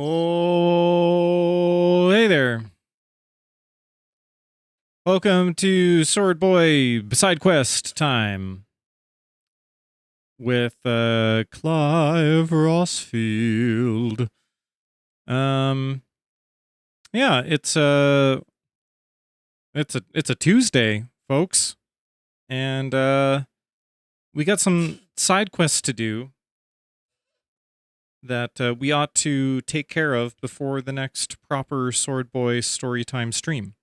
Oh, hey there. Welcome to Swordboy Sidequest time with Clive Rossfield. Yeah, it's a Tuesday, folks. And we got some side quests to do that we ought to take care of before the next proper Swordboy Storytime stream.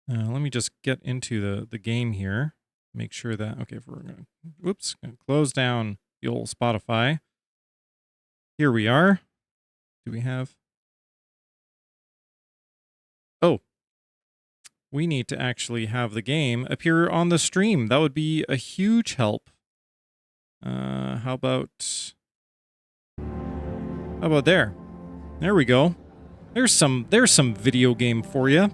Let me just get into the game here. Make sure that, okay, if we're going to close down the old Spotify. Here we are. Do we have? Oh, we need to actually have the game appear on the stream. That would be a huge help. How about there? There we go. There's some video game for you.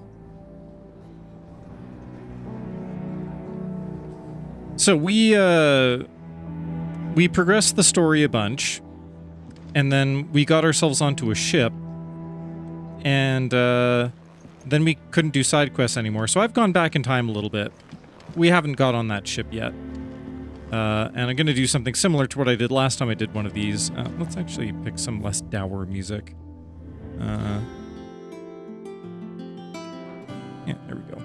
So we progressed the story a bunch, and then we got ourselves onto a ship, and then we couldn't do side quests anymore. So I've gone back in time a little bit. We haven't got on that ship yet, and I'm going to do something similar to what I did last time I did one of these. Let's actually pick some less dour music. Yeah, there we go.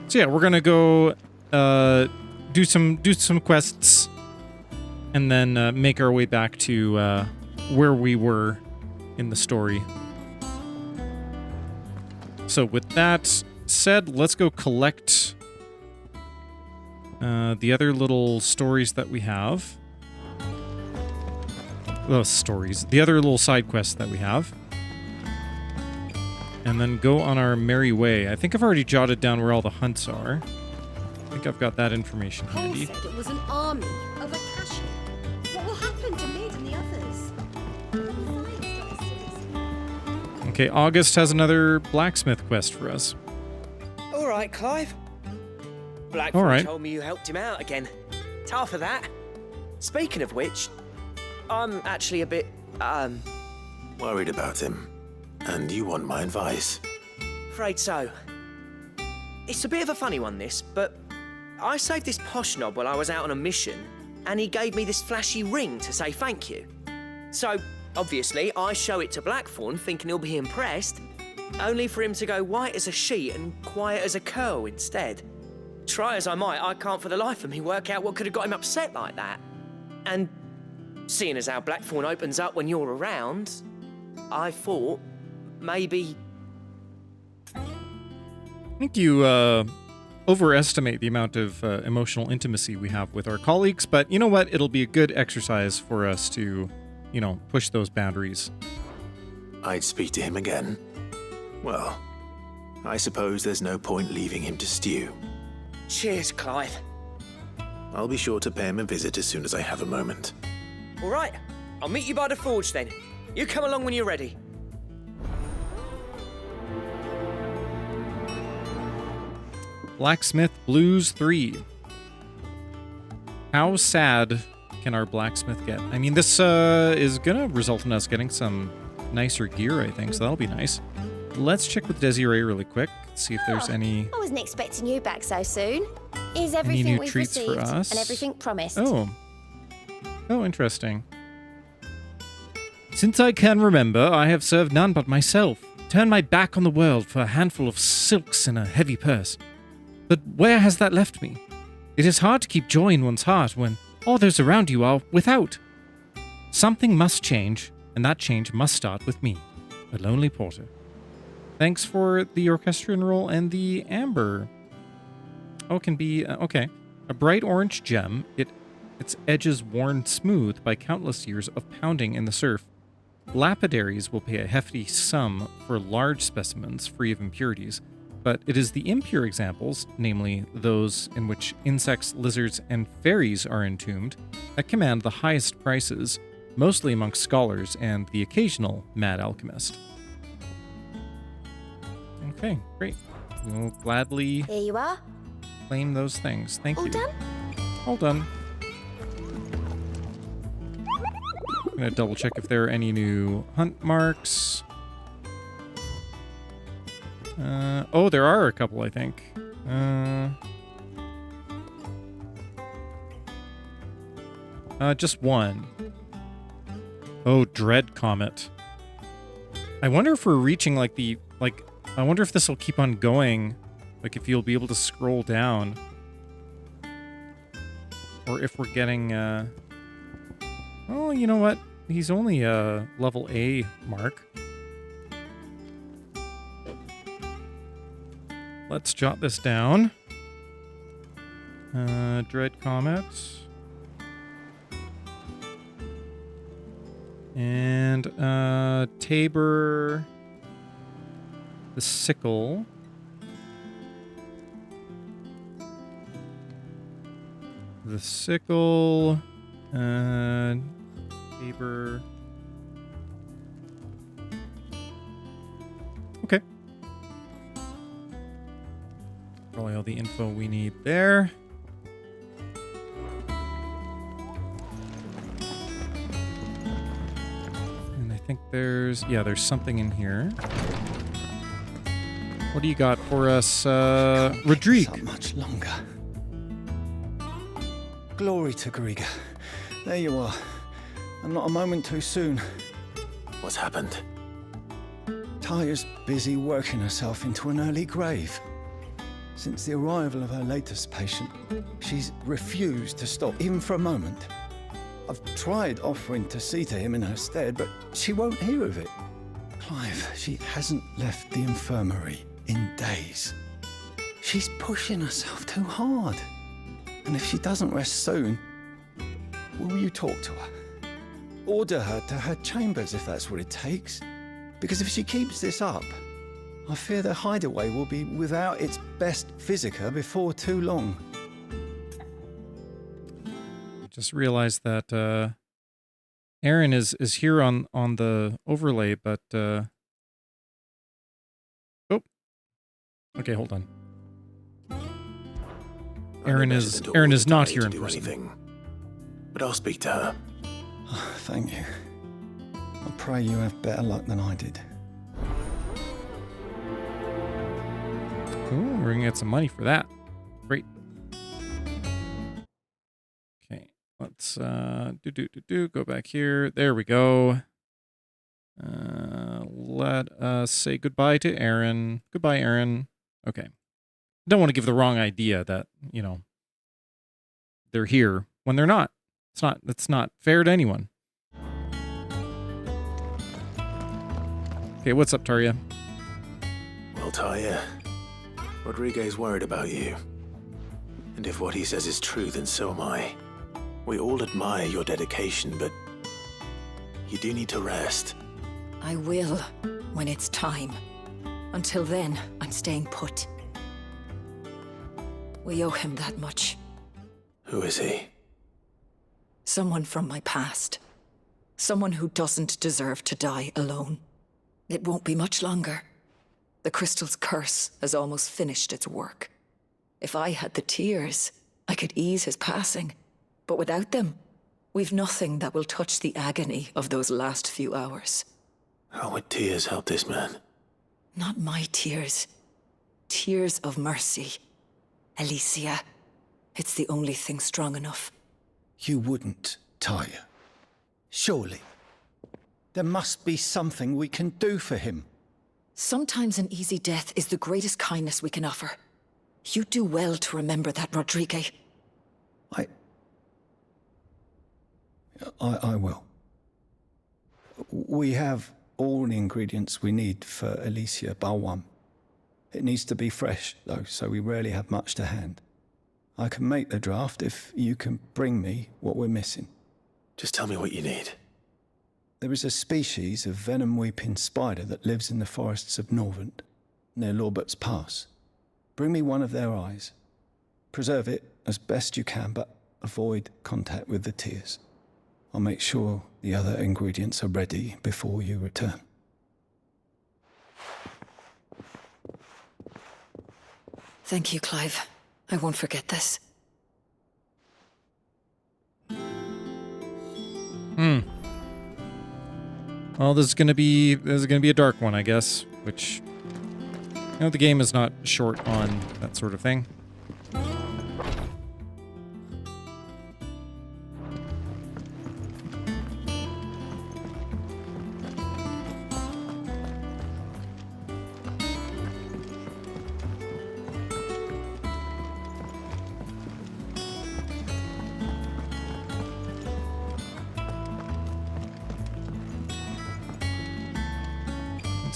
So yeah, we're gonna go do some quests, and then make our way back to where we were in the story. So with that said, let's go collect the other little stories that we have. The other little side quests that we have. And then go on our merry way. I think I've already jotted down where all the hunts are. I think I've got that information handy. Cole said it was an army of a Catchup. What will happen to Mid and the others? Okay, August has another blacksmith quest for us. All right, Clive. Blackford All right. told me you helped him out again. Tough of that. Speaking of which, I'm actually a bit, worried about him. And you want my advice? afraid so. It's a bit of a funny one, this, but I saved this posh knob while I was out on a mission, and he gave me this flashy ring to say thank you. So, obviously, I show it to Blackthorn, thinking he'll be impressed, only for him to go white as a sheet and quiet as a curl instead. Try as I might, I can't for the life of me work out what could have got him upset like that. And seeing as how Blackthorn opens up when you're around, I thought maybe... I think you overestimate the amount of emotional intimacy we have with our colleagues, but you know what? It'll be a good exercise for us to, push those boundaries. I'd speak to him again. Well, I suppose there's no point leaving him to stew. Cheers, Clive. I'll be sure to pay him a visit as soon as I have a moment. All right, I'll meet you by the forge then. You come along when you're ready. Blacksmith Blues 3. How sad can our blacksmith get? I mean, this is gonna result in us getting some nicer gear, I think, so that'll be nice. Let's check with Desiree really quick, see if there's any... I wasn't expecting you back so soon. Is new everything we've treats for received us? and everything promised? Oh, interesting. Since I can remember, I have served none but myself. Turned my back on the world for a handful of silks and a heavy purse. But where has that left me? It is hard to keep joy in one's heart when all those around you are without. Something must change, and that change must start with me, a lonely porter. Thanks for the orchestrion roll and the amber. Oh, it can be, okay. A bright orange gem, its edges worn smooth by countless years of pounding in the surf. Lapidaries will pay a hefty sum for large specimens free of impurities, but it is the impure examples, namely those in which insects, lizards, and fairies are entombed, that command the highest prices, mostly amongst scholars and the occasional mad alchemist. Okay, great. We'll gladly Here you are. claim those things. Thank All you. done? All done. I'm gonna double check if there are any new hunt marks. Oh, there are a couple, I think. Just one. Oh, Dread Comet. I wonder if we're reaching like the, I wonder if this will keep on going. Like if you'll be able to scroll down. Or if we're getting, oh, you know what? He's only a level A mark. Let's jot this down. Dread Comet. And, Tabor the Sickle. The Sickle, Tabor. Okay. Probably all the info we need there. And I think there's something in here. What do you got for us, Rodrigue? Not much longer. Glory to Griga. There you are. And not a moment too soon. What's happened? Taya's busy working herself into an early grave. Since the arrival of her latest patient, she's refused to stop, even for a moment. I've tried offering to see to him in her stead, but she won't hear of it. Clive, she hasn't left the infirmary in days. She's pushing herself too hard. And if she doesn't rest soon, will you talk to her? Order her to her chambers if that's what it takes. Because if she keeps this up, I fear the hideaway will be without its best physica before too long. Just realized that Aaron is here on the overlay, but oh, okay, hold on. Aaron is not here in person. Anything, but I'll speak to her. Oh, thank you. I pray you have better luck than I did. Cool, we're gonna get some money for that. Great. Okay, let's go back here. There we go. Let us say goodbye to Aaron. Goodbye, Aaron. Okay. Don't want to give the wrong idea that, you know, they're here when they're not. It's not fair to anyone. Okay, what's up, Tarja? Well, Tarja, Rodriguez worried about you. And if what he says is true, then so am I. We all admire your dedication, but you do need to rest. I will, when it's time. Until then, I'm staying put. We owe him that much. Who is he? Someone from my past. Someone who doesn't deserve to die alone. It won't be much longer. The crystal's curse has almost finished its work. If I had the tears, I could ease his passing. But without them, we've nothing that will touch the agony of those last few hours. How would tears help this man? Not my tears. Tears of mercy. Alicia, it's the only thing strong enough. You wouldn't, Tarja. Surely. There must be something we can do for him. Sometimes an easy death is the greatest kindness we can offer. You do well to remember that, Rodrigue. I will. We have all the ingredients we need for Alicia Balwam. It needs to be fresh, though, so we rarely have much to hand. I can make the draft if you can bring me what we're missing. Just tell me what you need. There is a species of venom-weeping spider that lives in the forests of Norvent, near Lorbert's Pass. Bring me one of their eyes. Preserve it as best you can, but avoid contact with the tears. I'll make sure the other ingredients are ready before you return. Thank you, Clive. I won't forget this. Well, there's gonna be a dark one, I guess, which, you know, the game is not short on that sort of thing.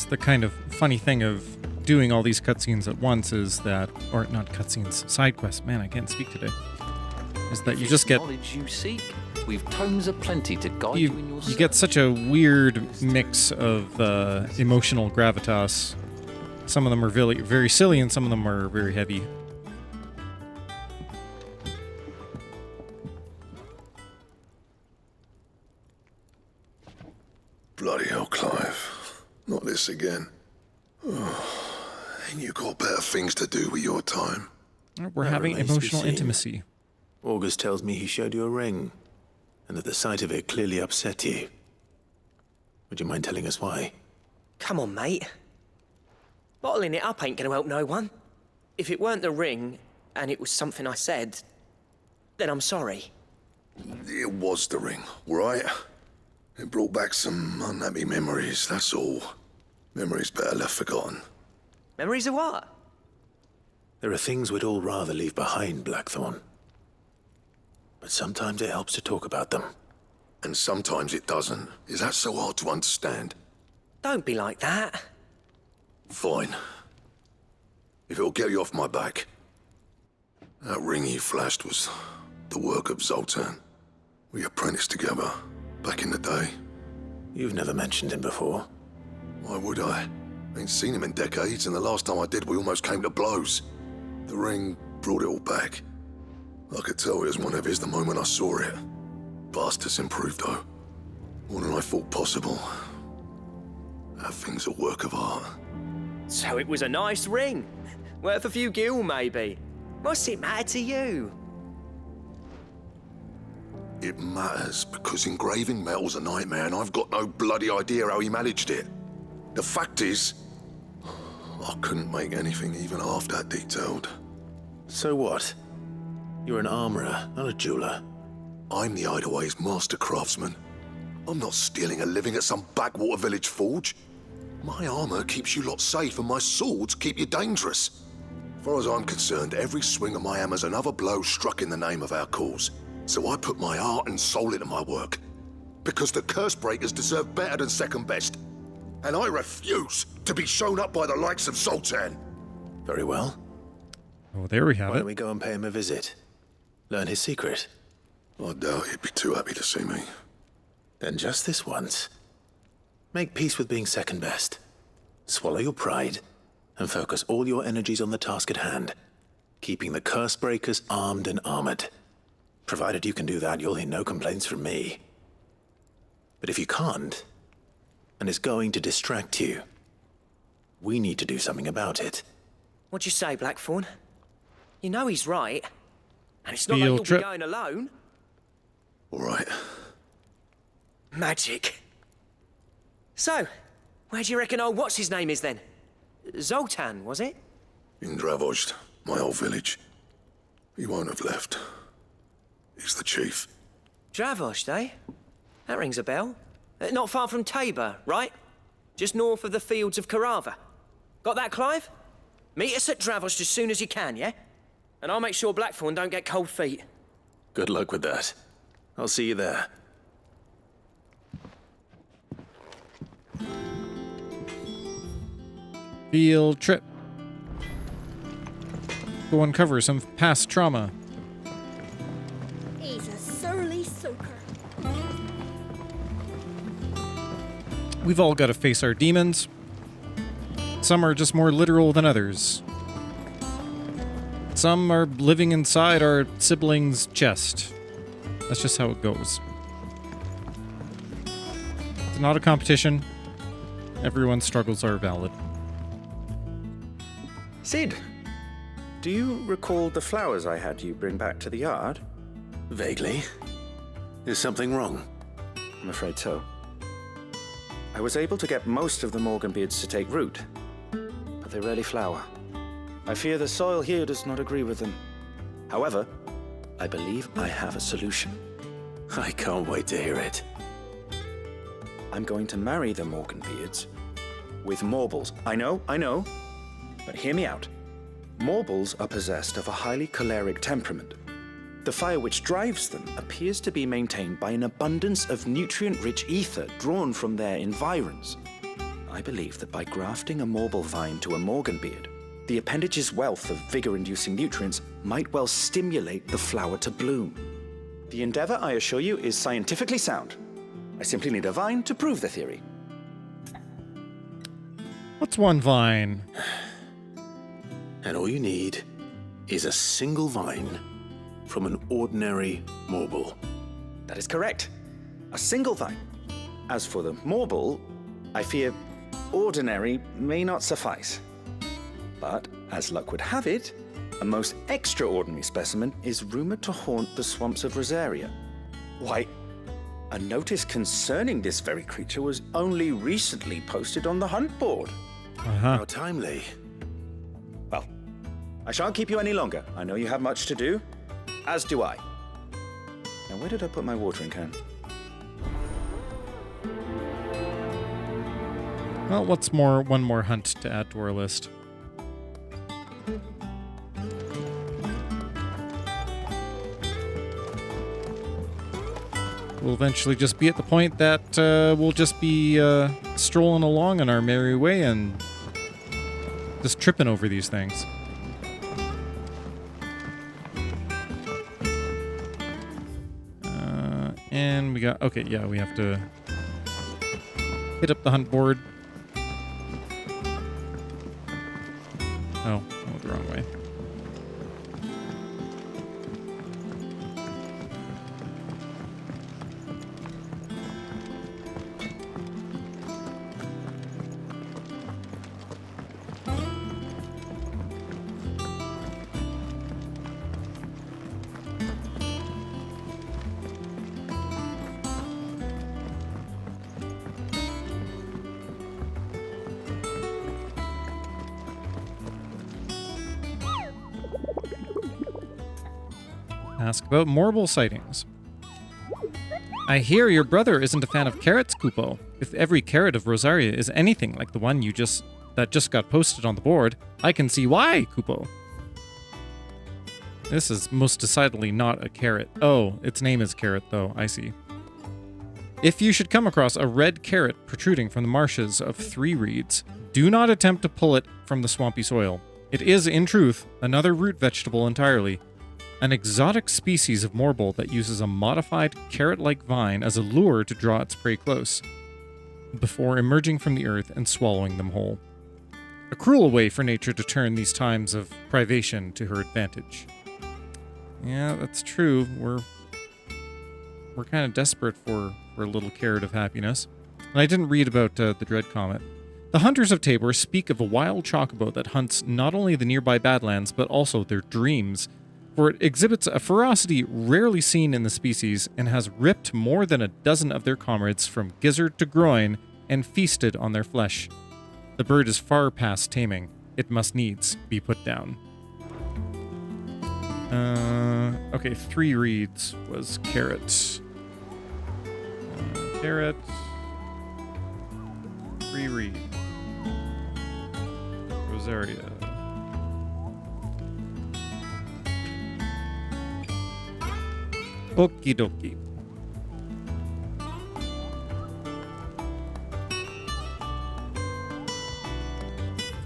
The kind of funny thing of doing all these cutscenes at once is that, or not cutscenes, side quests. Man, I can't speak today. Is that you just get knowledge you seek. We've tomes aplenty to guide you in your you get such a weird mix of emotional gravitas. Some of them are very, very silly, and some of them are very heavy. Bloody hell, Clive. Not this again. Oh, ain't you got better things to do with your time? We're That having remains to be emotional seen. intimacy. August tells me he showed you a ring, and that the sight of it clearly upset you. Would you mind telling us why? Come on, mate. Bottling it up ain't gonna help no one. If it weren't the ring, and it was something I said, then I'm sorry. It was the ring, right? It brought back some unhappy memories, that's all. Memories better left forgotten. Memories of what? There are things we'd all rather leave behind, Blackthorn. But sometimes it helps to talk about them. And sometimes it doesn't. Is that so hard to understand? Don't be like that. Fine. If it'll get you off my back. That ring you flashed was the work of Zoltan. We apprenticed together, back in the day. You've never mentioned him before. Why would I? Ain't seen him in decades, and the last time I did, we almost came to blows. The ring brought it all back. I could tell it was one of his the moment I saw it. Bastard's improved, though. More than I thought possible. That thing's a work of art. So it was a nice ring. Worth a few gil, maybe. What's it matter to you? It matters because engraving metal's a nightmare, and I've got no bloody idea how he managed it. The fact is, I couldn't make anything even half that detailed. So what? You're an armorer, not a jeweler. I'm the Hideaway's master craftsman. I'm not stealing a living at some backwater village forge. My armor keeps you lot safe, and my swords keep you dangerous. As far as I'm concerned, every swing of my hammer's another blow struck in the name of our cause. So I put my heart and soul into my work. Because the curse breakers deserve better than second best. And I refuse to be shown up by the likes of Zoltan. Very well. Oh, there we have Why it. don't we go and pay him a visit? Learn his secret. I doubt he'd be too happy to see me. Then just this once. Make peace with being second best. Swallow your pride, and focus all your energies on the task at hand. Keeping the curse breakers armed and armored. Provided you can do that, you'll hear no complaints from me. But if you can't, and it's going to distract you, we need to do something about it. What'd you say, Blackthorn? You know he's right. And it's not Field like you'll trip. Oh, be going alone. All right. Magic. So, where do you reckon old what's-his-name is then? Zoltan, was it? In Dravozd, my old village. He won't have left. He's the chief. Dravozd, eh? That rings a bell. Not far from Tabor, right? Just north of the fields of Karava. Got that, Clive? Meet us at Dravozd as soon as you can, yeah? And I'll make sure Blackthorn don't get cold feet. Good luck with that. I'll see you there. Field trip. Go uncover some past trauma. He's a surly soaker. We've all got to face our demons. Some are just more literal than others. Some are living inside our sibling's chest. That's just how it goes. It's not a competition. Everyone's struggles are valid. Sid, do you recall the flowers I had you bring back to the yard? Vaguely. Is something wrong? I'm afraid so. I was able to get most of the Morganbeards to take root, but they rarely flower. I fear the soil here does not agree with them. However, I believe I have a solution. I can't wait to hear it. I'm going to marry the Morganbeards with Morbles. I know, but hear me out. Morbles are possessed of a highly choleric temperament. The fire which drives them appears to be maintained by an abundance of nutrient-rich ether drawn from their environs. I believe that by grafting a Morble vine to a Morganbeard, the appendage's wealth of vigor-inducing nutrients might well stimulate the flower to bloom. The endeavor, I assure you, is scientifically sound. I simply need a vine to prove the theory. What's one vine? And all you need is a single vine from an ordinary Morble. That is correct. A single vine. As for the Morble, I fear ordinary may not suffice. But, as luck would have it, a most extraordinary specimen is rumored to haunt the swamps of Rosaria. Why, a notice concerning this very creature was only recently posted on the hunt board. Uh-huh. How timely. Well, I shan't keep you any longer. I know you have much to do, as do I. Now, where did I put my watering can? Well, what's more? One more hunt to add to our list. We'll eventually just be at the point that we'll just be strolling along on our merry way and just tripping over these things. And we got... Okay, yeah, we have to hit up the hunt board. Oh, I went the wrong way. Ask about Morble sightings. I hear your brother isn't a fan of carrots, Kupo. If every carrot of Rosaria is anything like the one that just got posted on the board, I can see why, Kupo. This is most decidedly not a carrot. Oh, its name is Carrot, though. I see. If you should come across a red carrot protruding from the marshes of Three Reeds, do not attempt to pull it from the swampy soil. It is, in truth, another root vegetable entirely. An exotic species of Morble that uses a modified carrot-like vine as a lure to draw its prey close, before emerging from the earth and swallowing them whole. A cruel way for nature to turn these times of privation to her advantage. Yeah, that's true. We're kind of desperate for a little carrot of happiness. And I didn't read about the Dread Comet. The hunters of Tabor speak of a wild chocobo that hunts not only the nearby Badlands, but also their dreams, for it exhibits a ferocity rarely seen in the species and has ripped more than a dozen of their comrades from gizzard to groin and feasted on their flesh. The bird is far past taming. It must needs be put down. Okay, Three Reeds was carrot. Carrot. Three Reed. Rosaria. Okie dokie.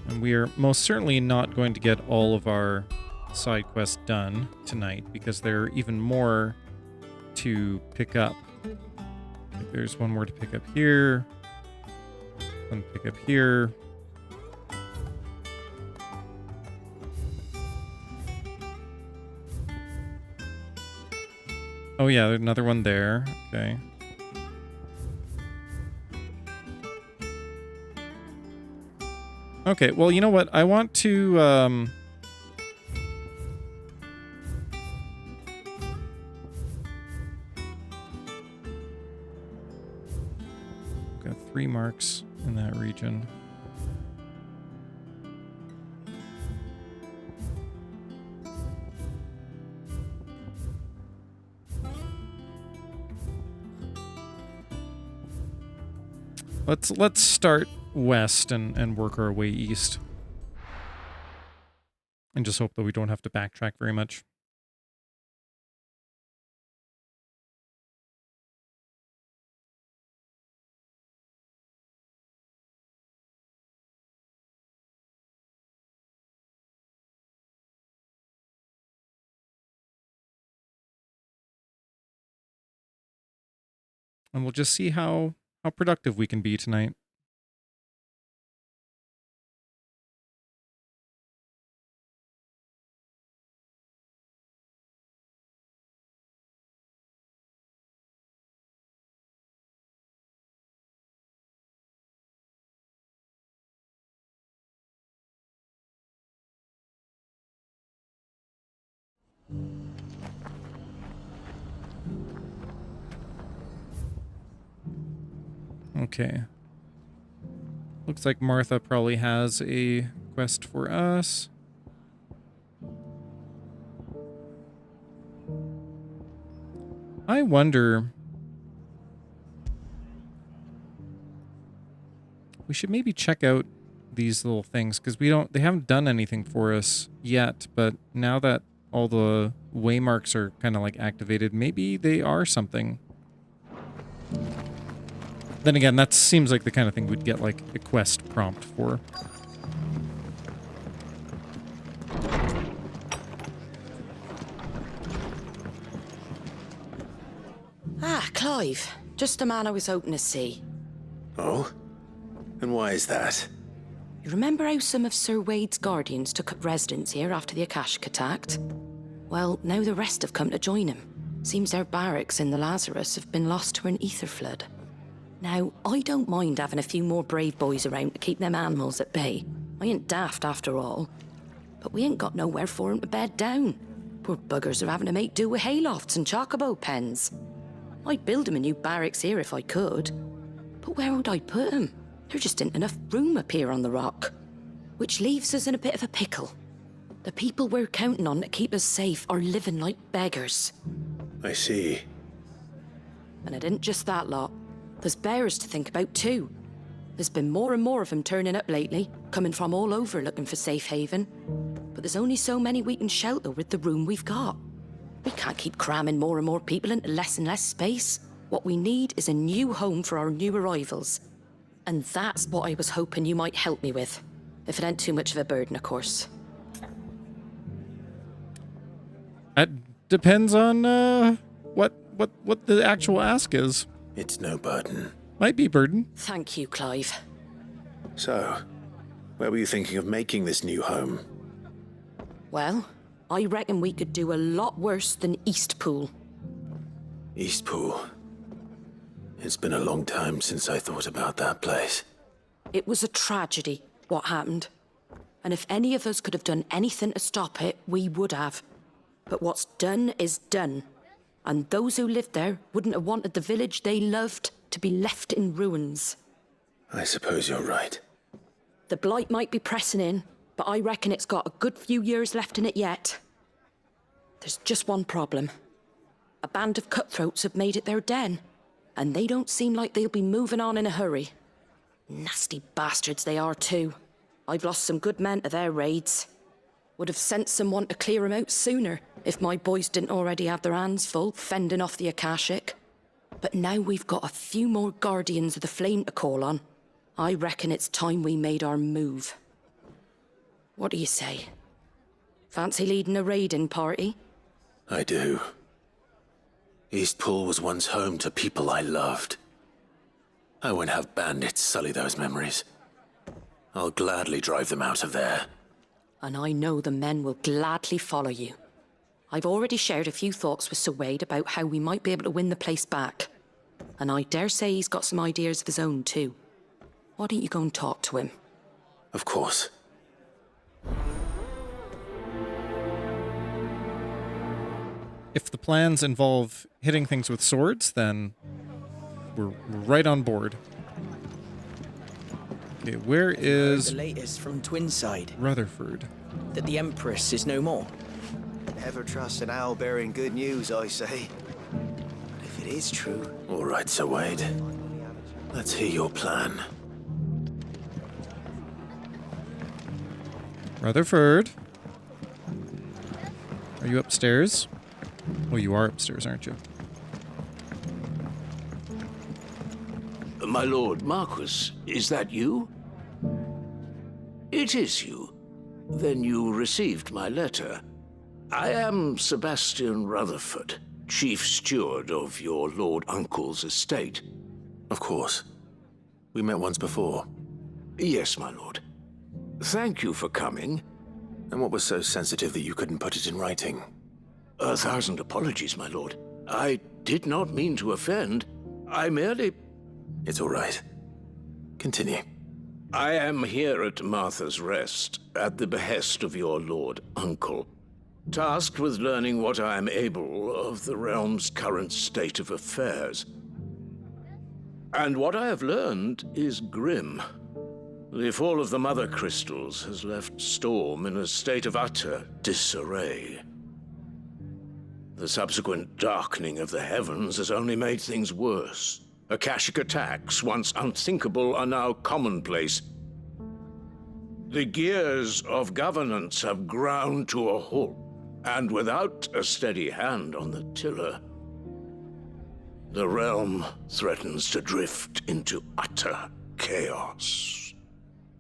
And we are most certainly not going to get all of our side quests done tonight because there are even more to pick up. Like there's one more to pick up here. One to pick up here. Oh yeah, there's another one there. Okay. Okay, well, you know what? I want to, got 3 marks in that region. Let's start west and work our way east. And just hope that we don't have to backtrack very much. And we'll just see how productive we can be tonight. Okay. Looks like Martha probably has a quest for us. I wonder... we should maybe check out these little things, because they haven't done anything for us yet, but now that all the waymarks are kind of like activated, maybe they are something. Then again, that seems like the kind of thing we'd get like a quest prompt for. Ah, Clive. Just the man I was hoping to see. Oh? And why is that? You remember how some of Sir Wade's guardians took up residence here after the Akashic attacked? Well, now the rest have come to join him. Seems their barracks in the Lazarus have been lost to an ether flood. Now, I don't mind having a few more brave boys around to keep them animals at bay. I ain't daft after all. But we ain't got nowhere for 'em to bed down. Poor buggers are having to make do with haylofts and chocobo pens. I'd build 'em a new barracks here if I could. But where would I put 'em? There just ain't enough room up here on the rock. Which leaves us in a bit of a pickle. The people we're counting on to keep us safe are living like beggars. I see. And it ain't just that lot. There's bears to think about too. There's been more and more of them turning up lately, coming from all over looking for safe haven. But there's only so many we can shelter with the room we've got. We can't keep cramming more and more people into less and less space. What we need is a new home for our new arrivals. And that's what I was hoping you might help me with. If it ain't too much of a burden, of course. That depends on what the actual ask is. It's no burden. Might be burden. Thank you, Clive. So, where were you thinking of making this new home? Well, I reckon we could do a lot worse than Eastpool. Eastpool. It's been a long time since I thought about that place. It was a tragedy, what happened. And if any of us could have done anything to stop it, we would have. But what's done is done. And those who lived there wouldn't have wanted the village they loved to be left in ruins. I suppose you're right. The blight might be pressing in, but I reckon it's got a good few years left in it yet. There's just one problem. A band of cutthroats have made it their den, and they don't seem like they'll be moving on in a hurry. Nasty bastards they are too. I've lost some good men to their raids. Would have sent someone to clear 'em out sooner if my boys didn't already have their hands full fending off the Akashic. But now we've got a few more guardians of the flame to call on. I reckon it's time we made our move. What do you say? Fancy leading a raiding party? I do. Eastpool was once home to people I loved. I won't have bandits sully those memories. I'll gladly drive them out of there. And I know the men will gladly follow you. I've already shared a few thoughts with Sir Wade about how we might be able to win the place back. And I dare say he's got some ideas of his own too. Why don't you go and talk to him? Of course. If the plans involve hitting things with swords, then we're right on board. Okay, where Heard is the latest from Twinside, Rutherford? that the Empress is no more. Never trust an owl bearing good news, I say. But if it is true... All right, Sir Wade. Let's hear your plan. Rutherford? Are you upstairs? Oh, you are upstairs, aren't you? My lord Marquis, is that you? It is you. Then you received my letter. I am Sebastian Rutherford, Chief Steward of your Lord Uncle's estate. Of course. We met once before. Yes, my lord. Thank you for coming. And what was so sensitive that you couldn't put it in writing? 1,000 apologies, my lord. I did not mean to offend. I merely... It's all right. Continue. I am here at Martha's Rest, at the behest of your Lord Uncle, tasked with learning what I am able of the realm's current state of affairs. And what I have learned is grim. The fall of the Mother Crystals has left Storm in a state of utter disarray. The subsequent darkening of the heavens has only made things worse. Akashic attacks, once unthinkable, are now commonplace. The gears of governance have ground to a halt, and without a steady hand on the tiller, the realm threatens to drift into utter chaos.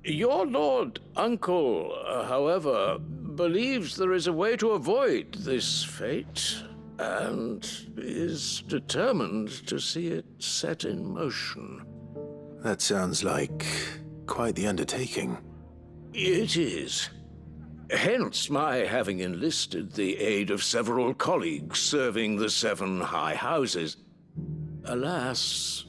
Your Lord Uncle, however, believes there is a way to avoid this fate, and is determined to see it set in motion. That sounds like quite the undertaking. It is. Hence my having enlisted the aid of several colleagues serving the 7 high houses. Alas,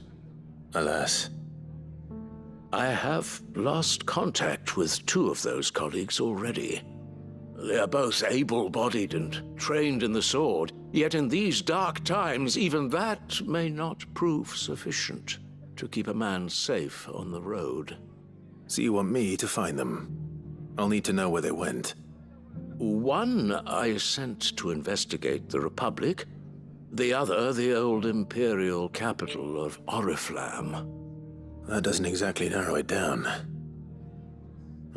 I have lost contact with 2 of those colleagues already. They are both able-bodied and trained in the sword, yet in these dark times, even that may not prove sufficient to keep a man safe on the road. So you want me to find them? I'll need to know where they went. One I sent to investigate the Republic, the other the old Imperial capital of Oriflamme. That doesn't exactly narrow it down.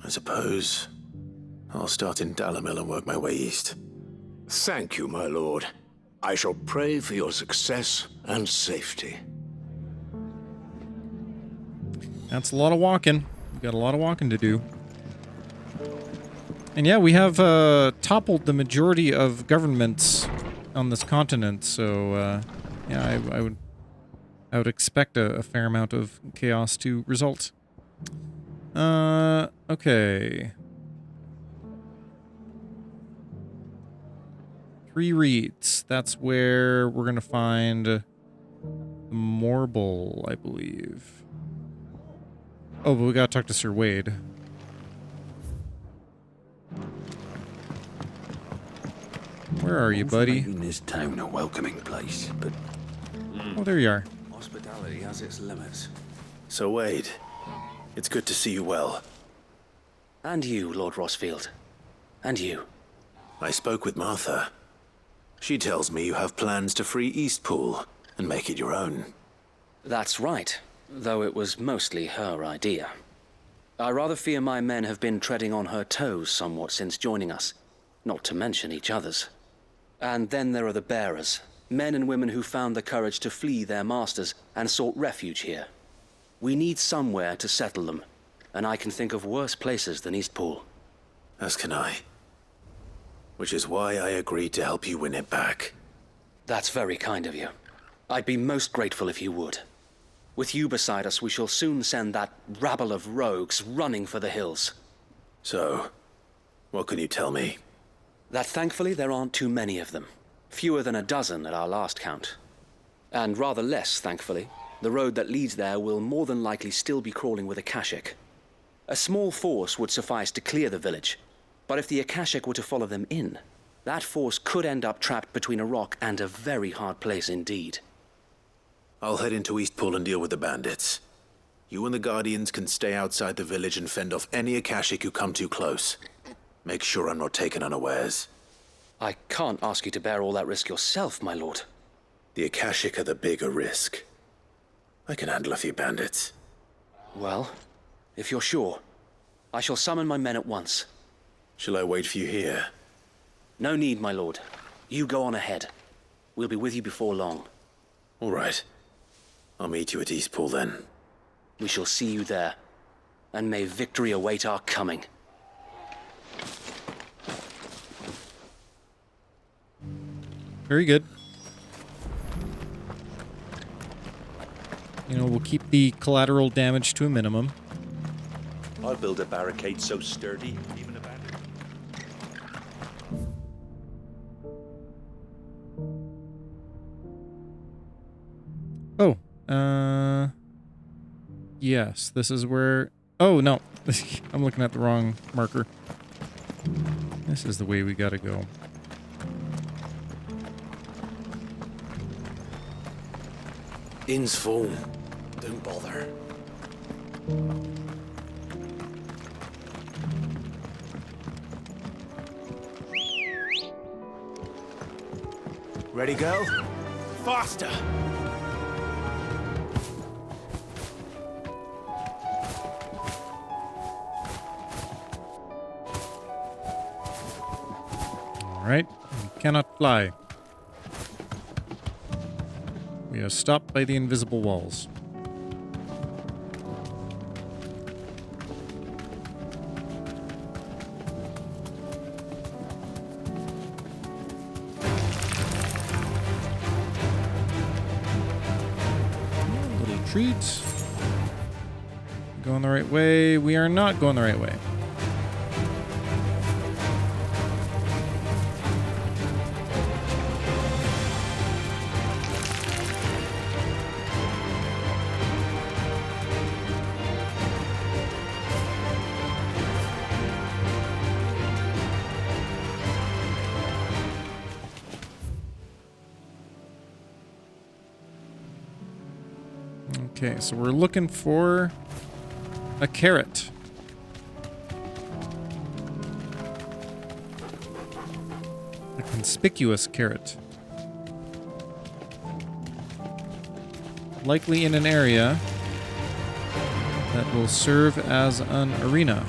I suppose I'll start in Dalamil and work my way east. Thank you, my lord. I shall pray for your success and safety. That's a lot of walking. We've got a lot of walking to do. And yeah, we have toppled the majority of governments on this continent, so yeah, I would expect a fair amount of chaos to result. Okay. 3 reads. That's where we're gonna find the Morble, I believe. Oh, but we gotta talk to Sir Wade. Where are you, buddy? Making this town a welcoming place, but Oh, there you are. hospitality has its limits. So Wade, it's good to see you well. And you, Lord Rossfield. And you. I spoke with Martha. She tells me you have plans to free Eastpool and make it your own. That's right, though it was mostly her idea. I rather fear my men have been treading on her toes somewhat since joining us, not to mention each other's. And then there are the bearers, men and women who found the courage to flee their masters and sought refuge here. We need somewhere to settle them, and I can think of worse places than Eastpool. As can I. Which is why I agreed to help you win it back. That's very kind of you. I'd be most grateful if you would. With you beside us, we shall soon send that rabble of rogues running for the hills. So, what can you tell me? That thankfully there aren't too many of them. Fewer than a dozen at our last count. And rather less, thankfully, the road that leads there will more than likely still be crawling with Akashic. A small force would suffice to clear the village, but if the Akashic were to follow them in, that force could end up trapped between a rock and a very hard place indeed. I'll head into Eastpool and deal with the bandits. You and the Guardians can stay outside the village and fend off any Akashic who come too close. Make sure I'm not taken unawares. I can't ask you to bear all that risk yourself, my lord. The Akashic are the bigger risk. I can handle a few bandits. Well, if you're sure, I shall summon my men at once. Shall I wait for you here? No need, my lord. You go on ahead. We'll be with you before long. All right. I'll meet you at Eastpool then. We shall see you there. And may victory await our coming. Very good. You know, we'll keep the collateral damage to a minimum. I'll build a barricade so sturdy, even a bandit. Oh, yes, this is where... Oh, no. I'm looking at the wrong marker. This is the way we gotta go. Inn's full. Don't bother. Ready, go? Faster! Alright, we cannot fly. We are stopped by the invisible walls. Little treats. Going the right way. We are not going the right way. Okay, so we're looking for a carrot. A conspicuous carrot. Likely in an area that will serve as an arena.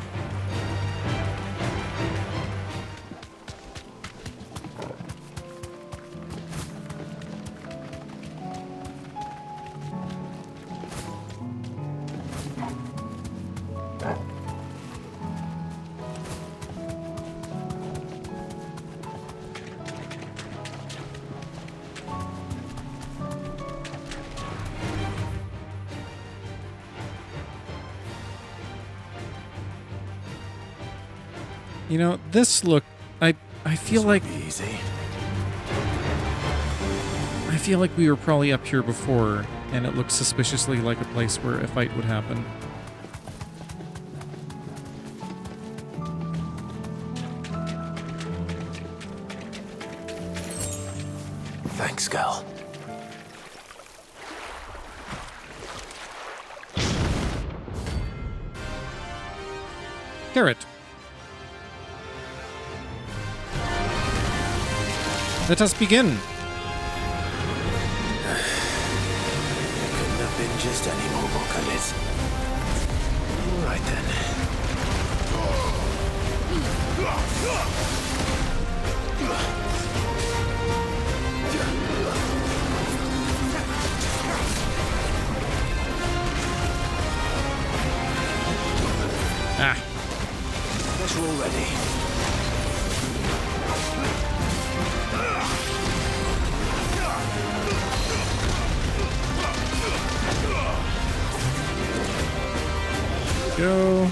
You know, this look, I feel like easy. I feel like we were probably up here before, and it looks suspiciously like a place where a fight would happen. Thanks, Gal. Carrot. Let us begin. Couldn't have been just any more vocalists. All right then. Ah. Guess we're all ready. Go.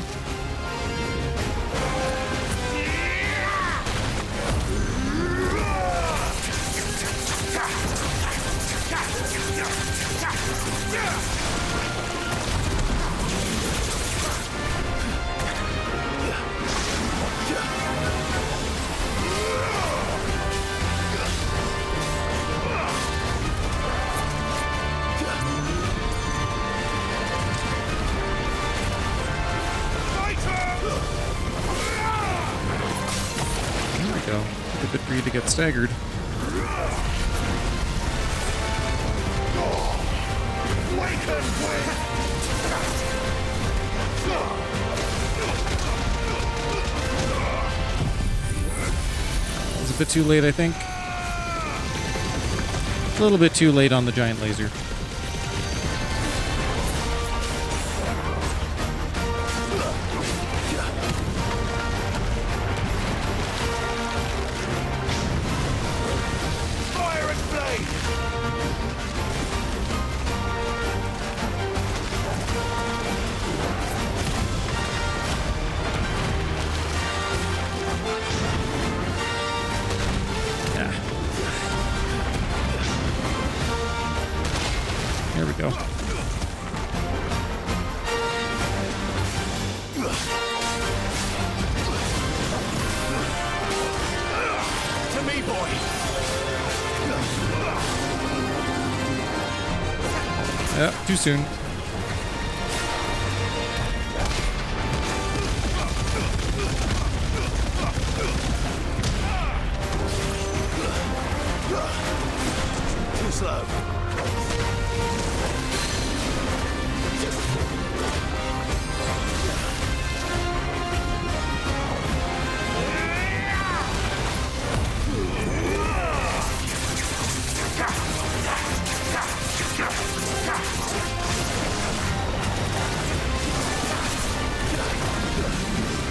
bit for you to get staggered. It's a bit too late, I think. A little bit too late on the giant laser. There we go. To me, boy. Yeah, too soon. Too slow.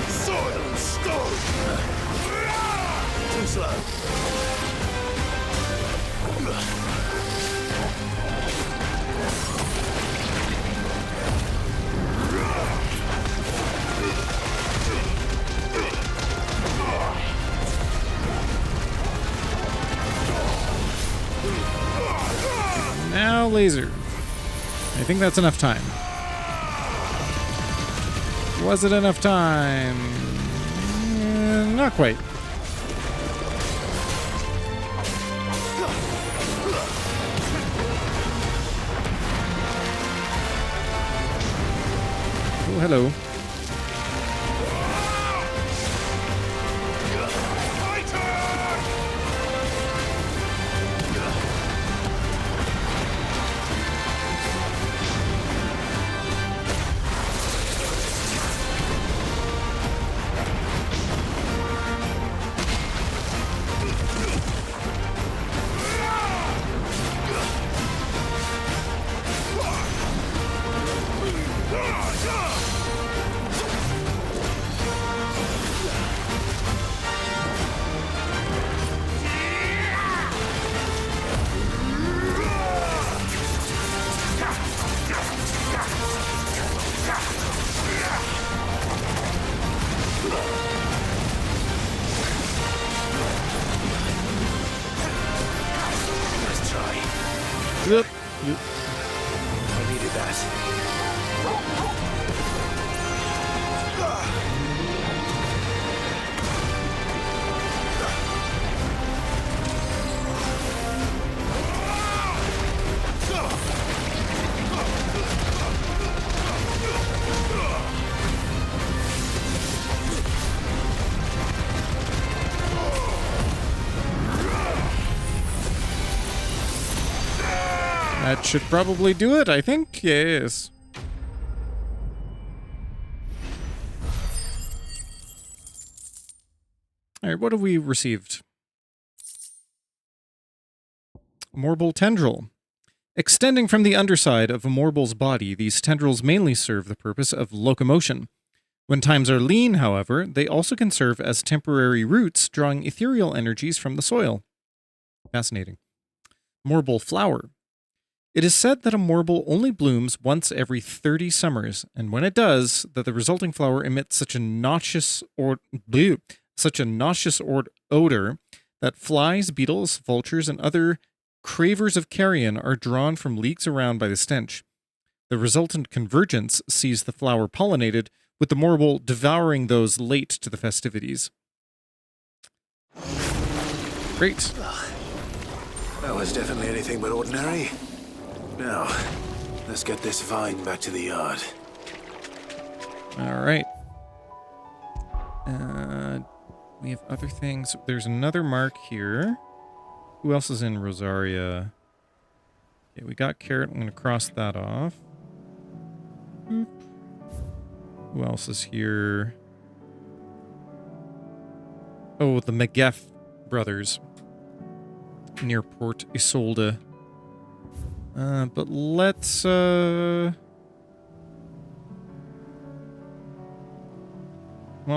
Soil and stone. Too slow. Now laser. I think that's enough time. Was it enough time? Not quite. Oh, hello. Yep. I needed that. That should probably do it, I think. Yes. Alright, what have we received? Morbol tendril. Extending from the underside of a morbol's body, these tendrils mainly serve the purpose of locomotion. When times are lean, however, they also can serve as temporary roots, drawing ethereal energies from the soil. Fascinating. Morbol flower. It is said that a morbol only blooms once every 30 summers, and when it does, that the resulting flower emits such a nauseous odor that flies, beetles, vultures, and other cravers of carrion are drawn from leagues around by the stench. The resultant convergence sees the flower pollinated, with the morbol devouring those late to the festivities. Great. That was definitely anything but ordinary. Now, let's get this vine back to the yard. All right. We have other things. There's another mark here. Who else is in Rosaria? Okay, we got Carrot. I'm going to cross that off. Boop. Who else is here? Oh, the Megef brothers. Near Port Isolde. But let's, well,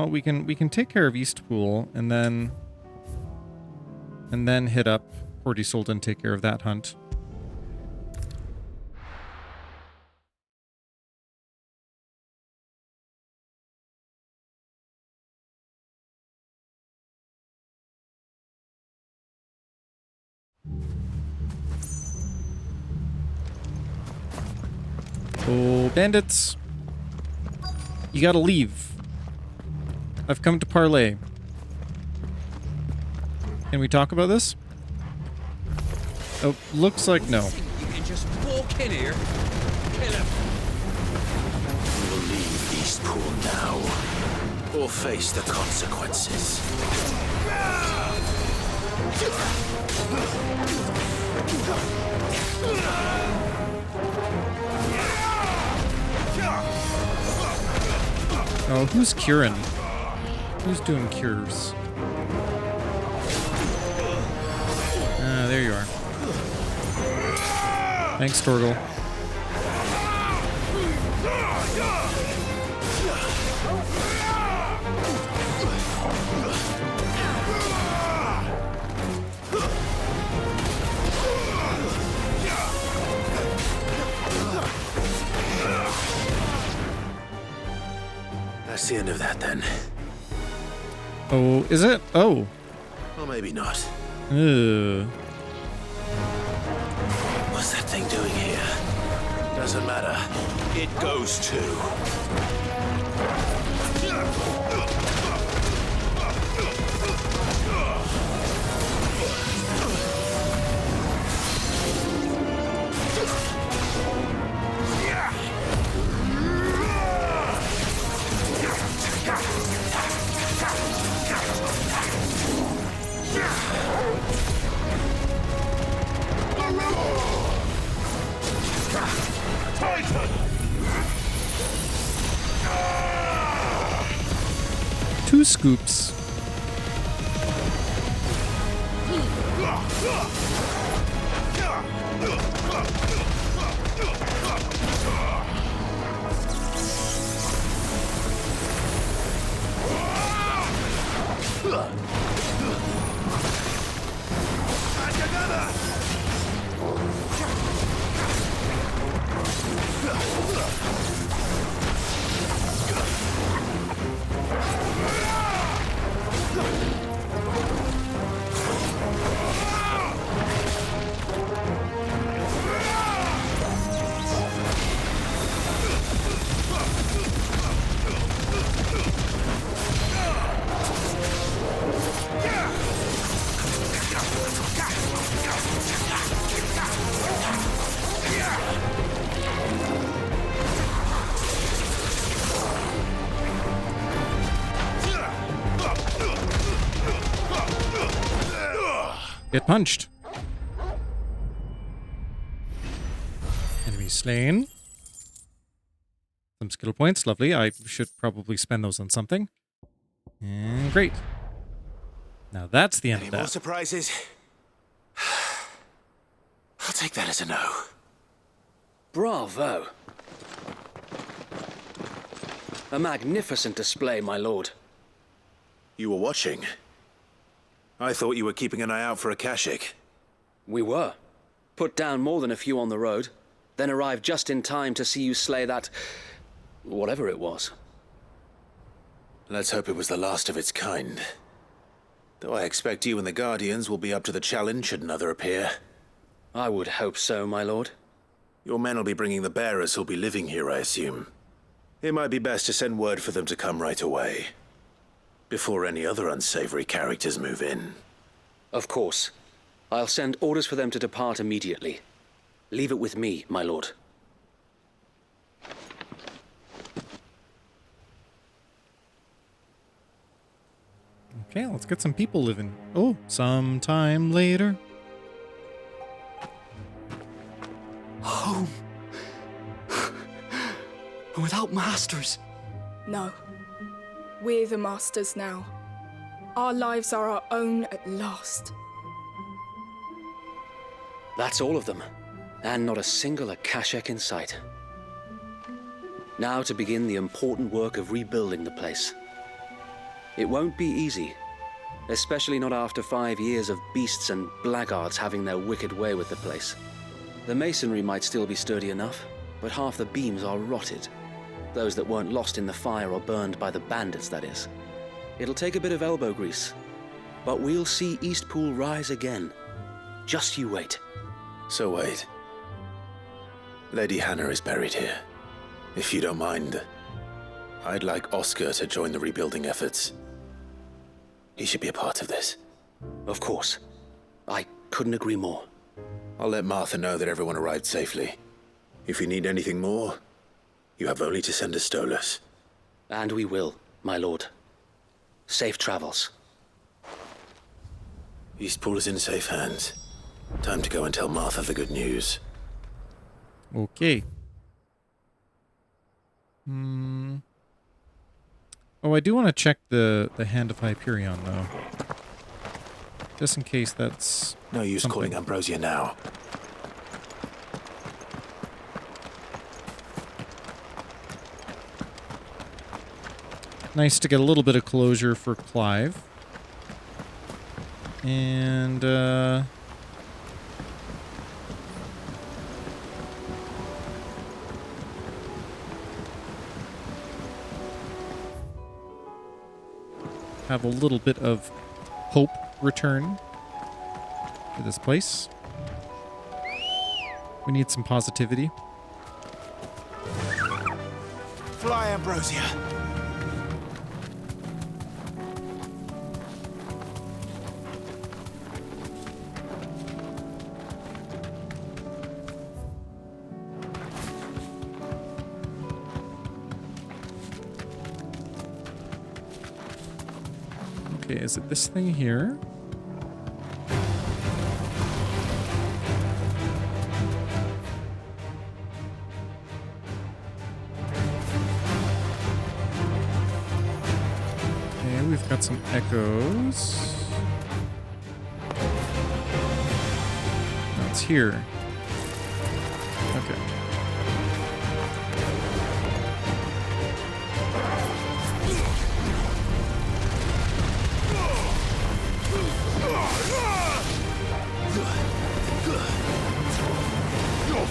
we can take care of Eastpool and then hit up Port Isolde and take care of that hunt. Oh, bandits. You gotta leave. I've come to parley. Can we talk about this? Oh, looks like no. You can just walk in here. Kill him. We will leave Eastpool now, or face the consequences. Oh, who's curing? Who's doing cures? Ah, there you are. Thanks, Torgal. That's the end of that, then. Oh, is it? Oh. Or maybe not. Ugh. What's that thing doing here? Doesn't matter. It goes too. Two scoops. Get punched. Enemy slain. Some skill points. Lovely. I should probably spend those on something. And great. Now that's the end of Any more that. surprises? I'll take that as a no. Bravo. A magnificent display, my lord. You were watching? I thought you were keeping an eye out for a Kashik. We were. Put down more than a few on the road, then arrived just in time to see you slay that... whatever it was. Let's hope it was the last of its kind. Though I expect you and the Guardians will be up to the challenge should another appear. I would hope so, my lord. Your men will be bringing the bearers who'll be living here, I assume. It might be best to send word for them to come right away, before any other unsavory characters move in. Of course. I'll send orders for them to depart immediately. Leave it with me, my lord. Okay, let's get some people living. Oh, sometime later. Home. Without masters. No. We're the masters now. Our lives are our own at last. That's all of them, and not a single Akashek in sight. Now to begin the important work of rebuilding the place. It won't be easy, especially not after 5 years of beasts and blackguards having their wicked way with the place. The masonry might still be sturdy enough, but half the beams are rotted. Those that weren't lost in the fire or burned by the bandits, that is. It'll take a bit of elbow grease, but we'll see Eastpool rise again. Just you wait. So wait. Lady Hannah is buried here. If you don't mind, I'd like Oscar to join the rebuilding efforts. He should be a part of this. Of course. I couldn't agree more. I'll let Martha know that everyone arrived safely. If you need anything more, you have only to send a Stolas. And we will, my lord. Safe travels. Eastpool is in safe hands. Time to go and tell Martha the good news. Okay. Oh, I do want to check the Hand of Hyperion, though. Just in case that's no use something. Calling Ambrosia now. Nice to get a little bit of closure for Clive. And, have a little bit of hope return to this place. We need some positivity. Fly, Ambrosia. Okay, is it this thing here? Okay, we've got some echoes. No, it's here. Okay.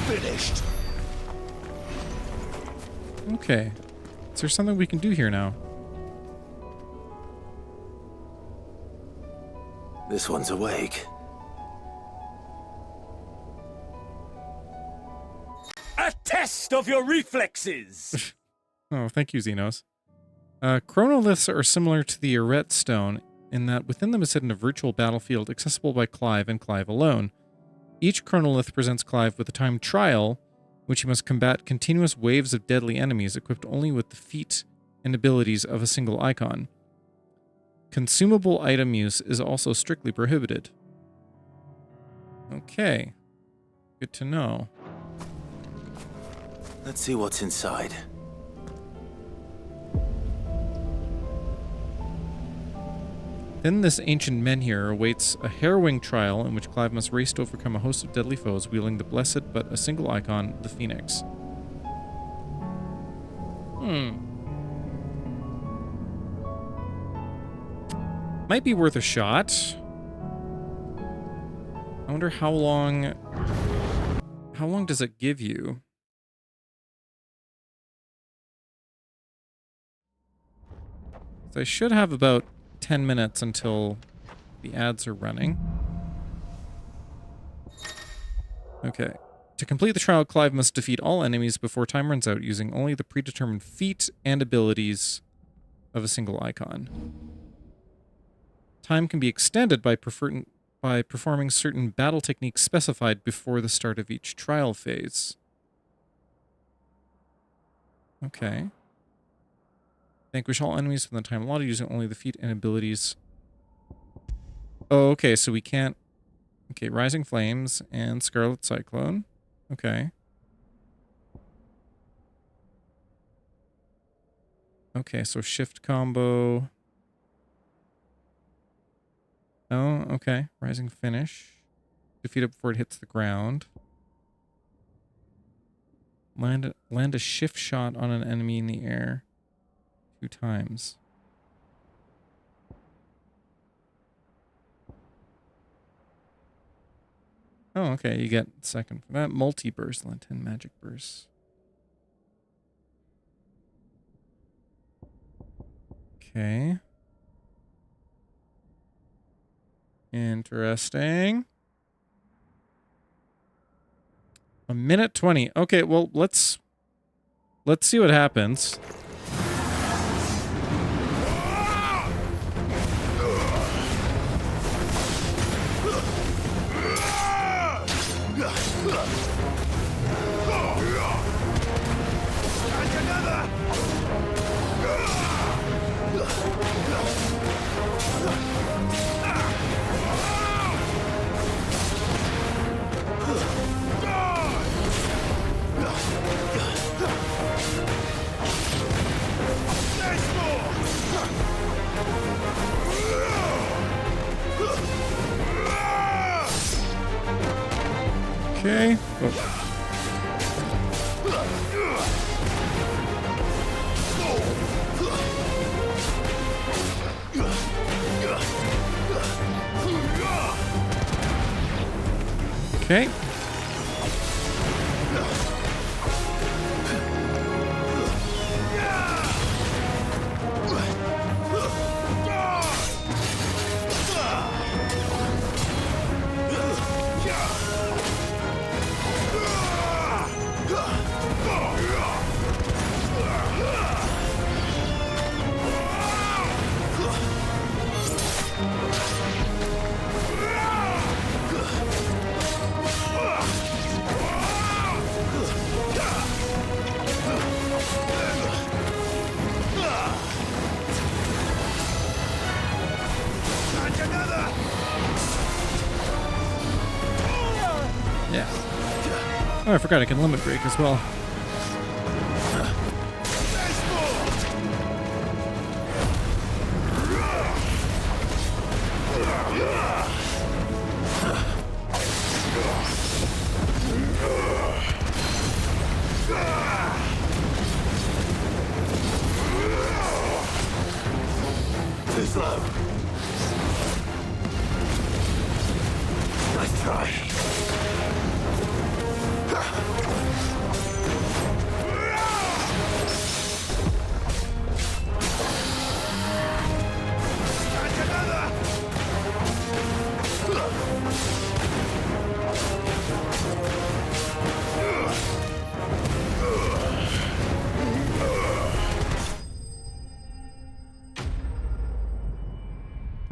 Finished. Okay. Is there something we can do here now? This one's awake. A test of your reflexes! Oh, thank you, Xenos. Chronoliths are similar to the Arret Stone in that within them is hidden a virtual battlefield accessible by Clive and Clive alone. Each chronolith presents Clive with a timed trial, which he must combat continuous waves of deadly enemies equipped only with the feat and abilities of a single icon. Consumable item use is also strictly prohibited. Okay. Good to know. Let's see what's inside. Then this ancient menhir awaits a harrowing trial in which Clive must race to overcome a host of deadly foes wielding the blessed but a single icon, the Phoenix. Might be worth a shot. I wonder how long does it give you? So I should have about 10 minutes until the ads are running. Okay. To complete the trial, Clive must defeat all enemies before time runs out using only the predetermined feat and abilities of a single icon. Time can be extended by performing certain battle techniques specified before the start of each trial phase. Okay. Vanquish all enemies within the time allotted using only the feat and abilities Oh, okay, so we can't... Okay, Rising Flames and Scarlet Cyclone. Okay. Okay, so shift combo. Oh, okay. Rising Finish. Defeat it before it hits the ground. Land a shift shot on an enemy in the air 2 times. Oh, okay. You get second for that. Multi-burst. Land 10 magic bursts. Okay. Interesting. 1:20. Okay, well, let's see what happens. Okay. Oh. Okay. Yeah. Oh, I forgot I can limit break as well. Too slow. Nice try.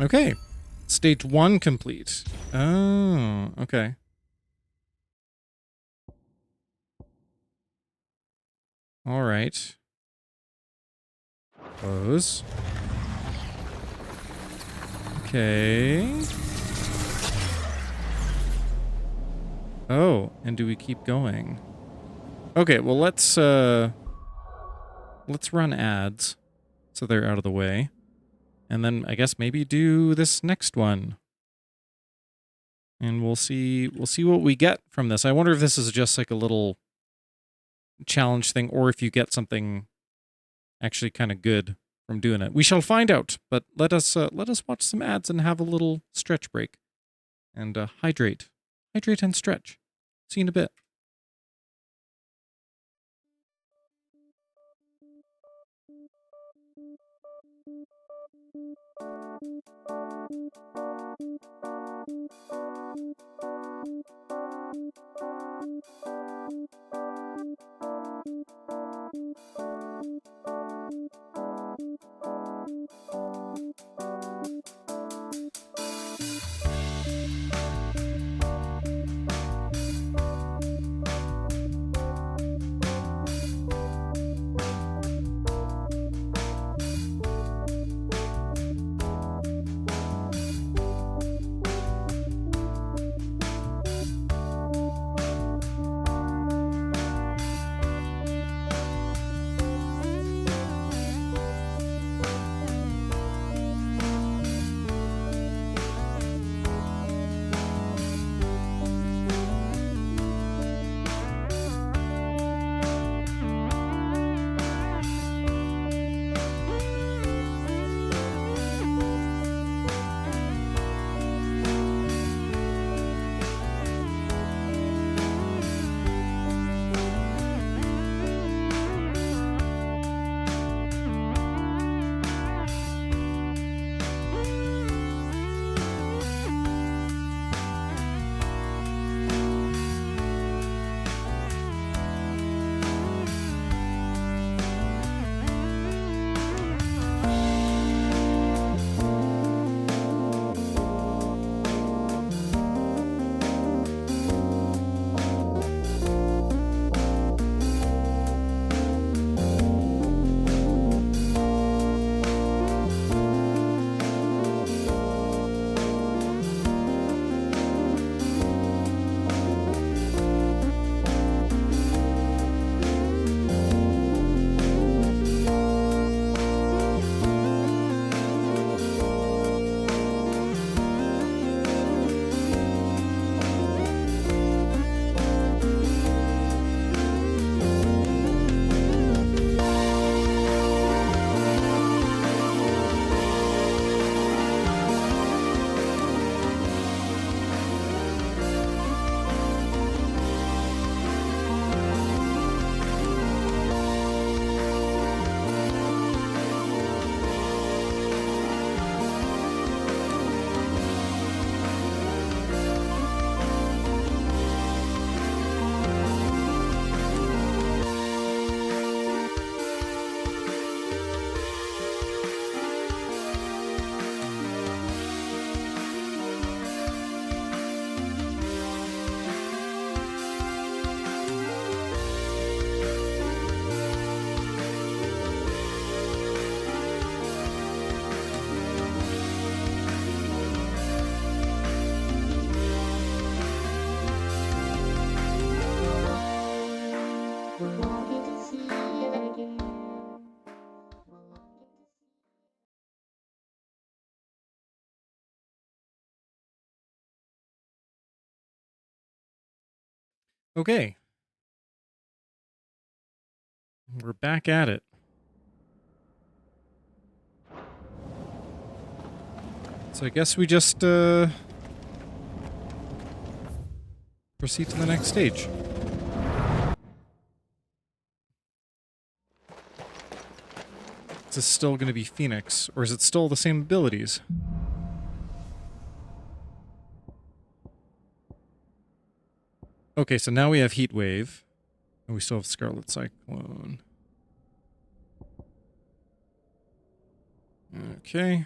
Okay. Stage 1 complete. Oh, okay. All right. Close. Okay. Oh, and do we keep going? Okay, well let's run ads so they're out of the way. And then I guess maybe do this next one. And we'll see what we get from this. I wonder if this is just like a little challenge thing or if you get something actually kind of good from doing it. We shall find out, but let us watch some ads and have a little stretch break and hydrate and stretch. See you in a bit. Okay. We're back at it. So I guess we just proceed to the next stage. Is this still going to be Phoenix, or is it still the same abilities? Okay, so now we have Heat Wave, and we still have Scarlet Cyclone. Okay.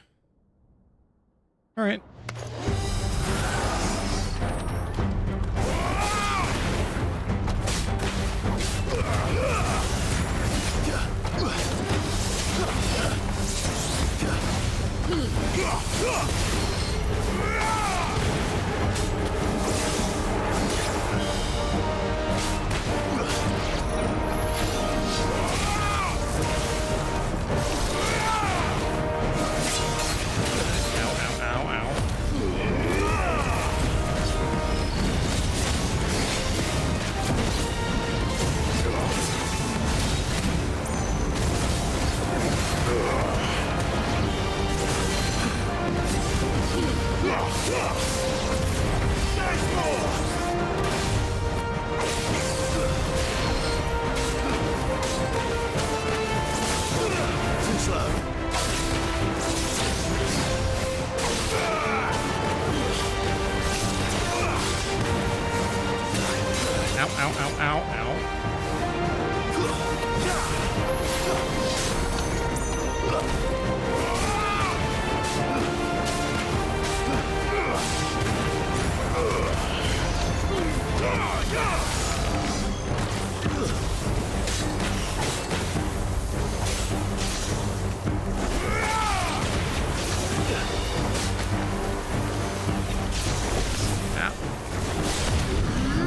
All right.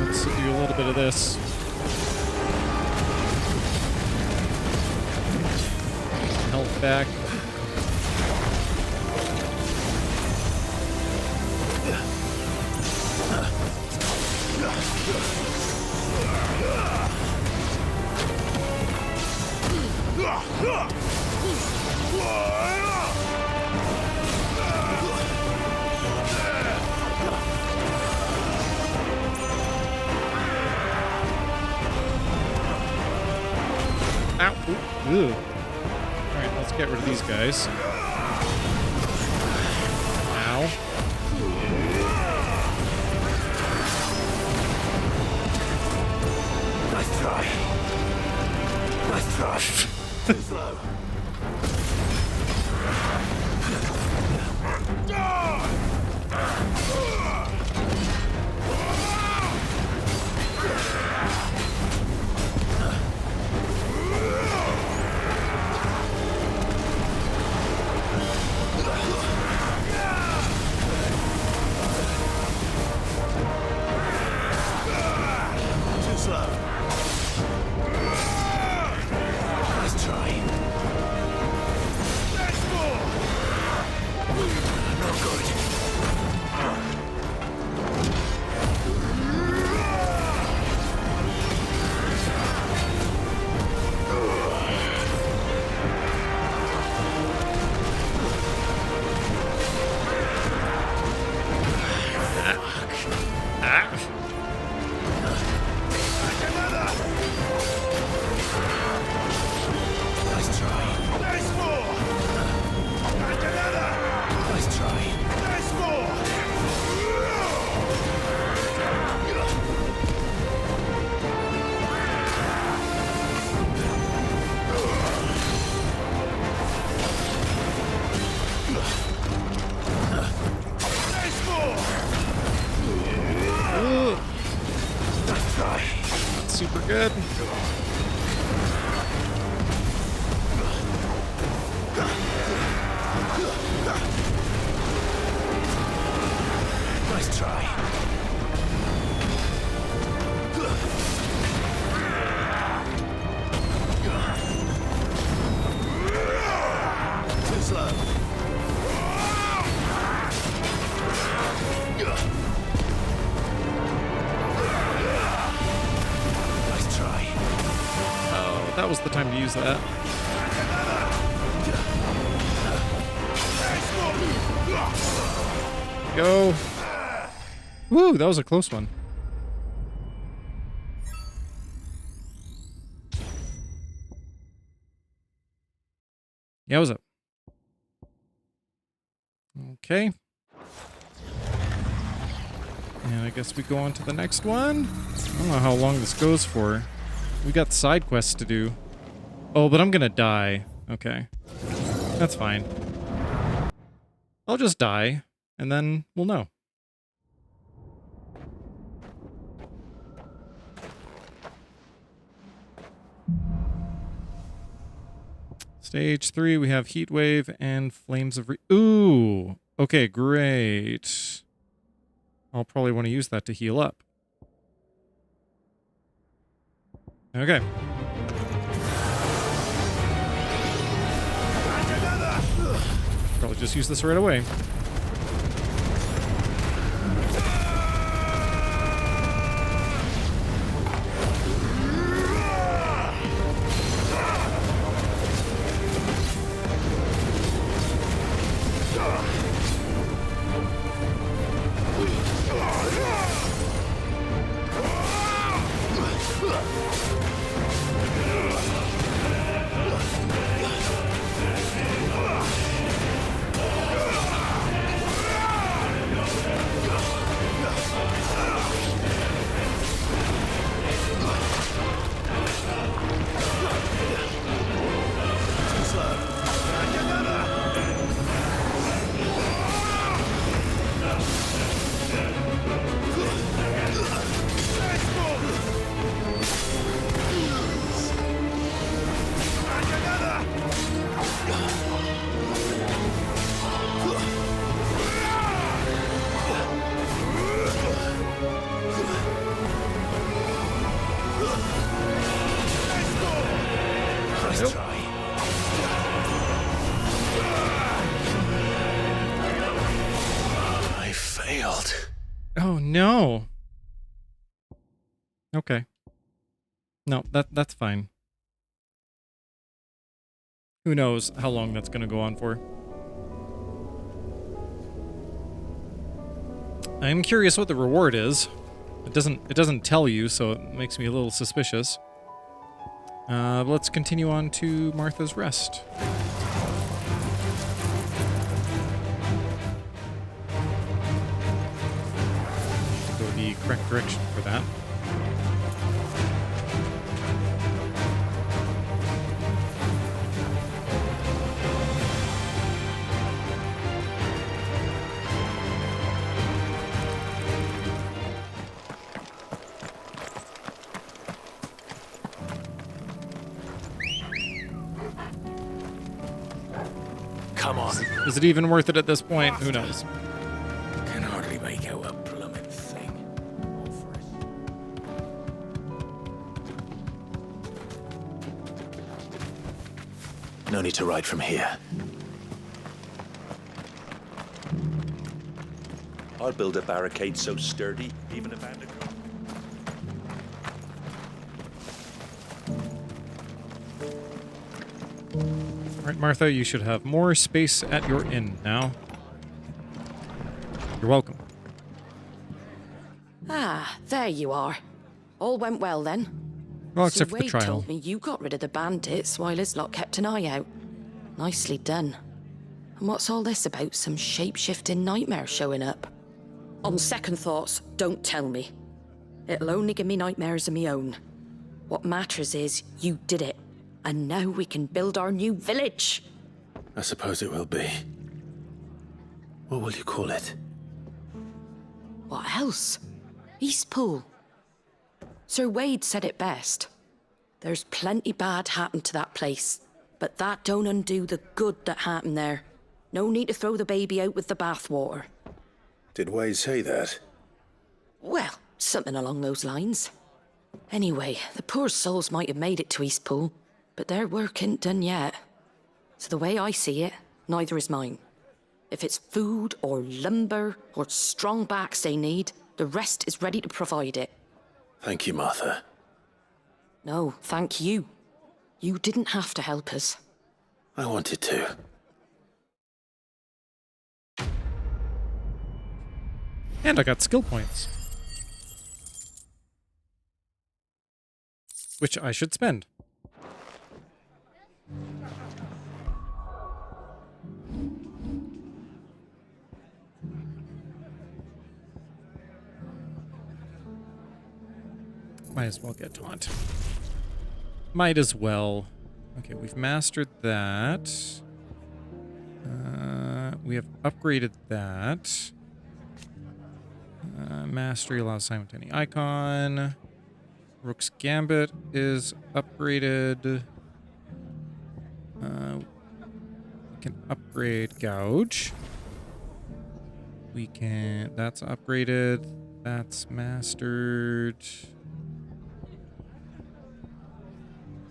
Let's do a little bit of this. Health back. Ow. Ooh. Alright, let's get rid of these guys. Ow. Nice try. Nice try. Too slow. Too slow. Nice try. that was the time to use that. Go. Woo, that was a close one. Yeah, what's up? Okay. And I guess we go on to the next one. I don't know how long this goes for. We got side quests to do. Oh, but I'm gonna die. Okay. That's fine. I'll just die, and then we'll know. Stage 3, we have Heat Wave and Flames of Ooh! Okay, great. I'll probably want to use that to heal up. Okay. Probably just use this right away. Oh no. Okay. No, that's fine. Who knows how long that's going to go on for. I'm curious what the reward is. It doesn't tell you, so it makes me a little suspicious. Let's continue on to Martha's Rest. Go the correct direction for that. Come on. Is it even worth it at this point? Who knows? Can hardly make out a plummet thing. No need to ride from here. I'll build a barricade so sturdy, even a band of... Alright, Martha, you should have more space at your inn now. You're welcome. Ah, there you are. All went well then. Well, except Sir for the Wade trial. told me you got rid of the bandits while his lot kept an eye out. Nicely done. And what's all this about some shape-shifting nightmare showing up? On second thoughts, don't tell me. It'll only give me nightmares of me own. What matters is you did it. And now we can build our new village. I suppose it will be. What will you call it? What else? Eastpool. Sir Wade said it best. There's plenty bad happened to that place, but that don't undo the good that happened there. No need to throw the baby out with the bathwater. Did Wade say that? Well, something along those lines. Anyway, the poor souls might have made it to Eastpool, but their work ain't done yet. So the way I see it, neither is mine. If it's food or lumber or strong backs they need, the rest is ready to provide it. Thank you, Martha. No, thank you. You didn't have to help us. I wanted to. And I got skill points. Which I should spend. Might as well get taunt. Might as well. Okay, we've mastered that. We have upgraded that. Mastery allows simultaneous icon. Rook's Gambit is upgraded. We can upgrade Gouge. We can... That's upgraded. That's mastered.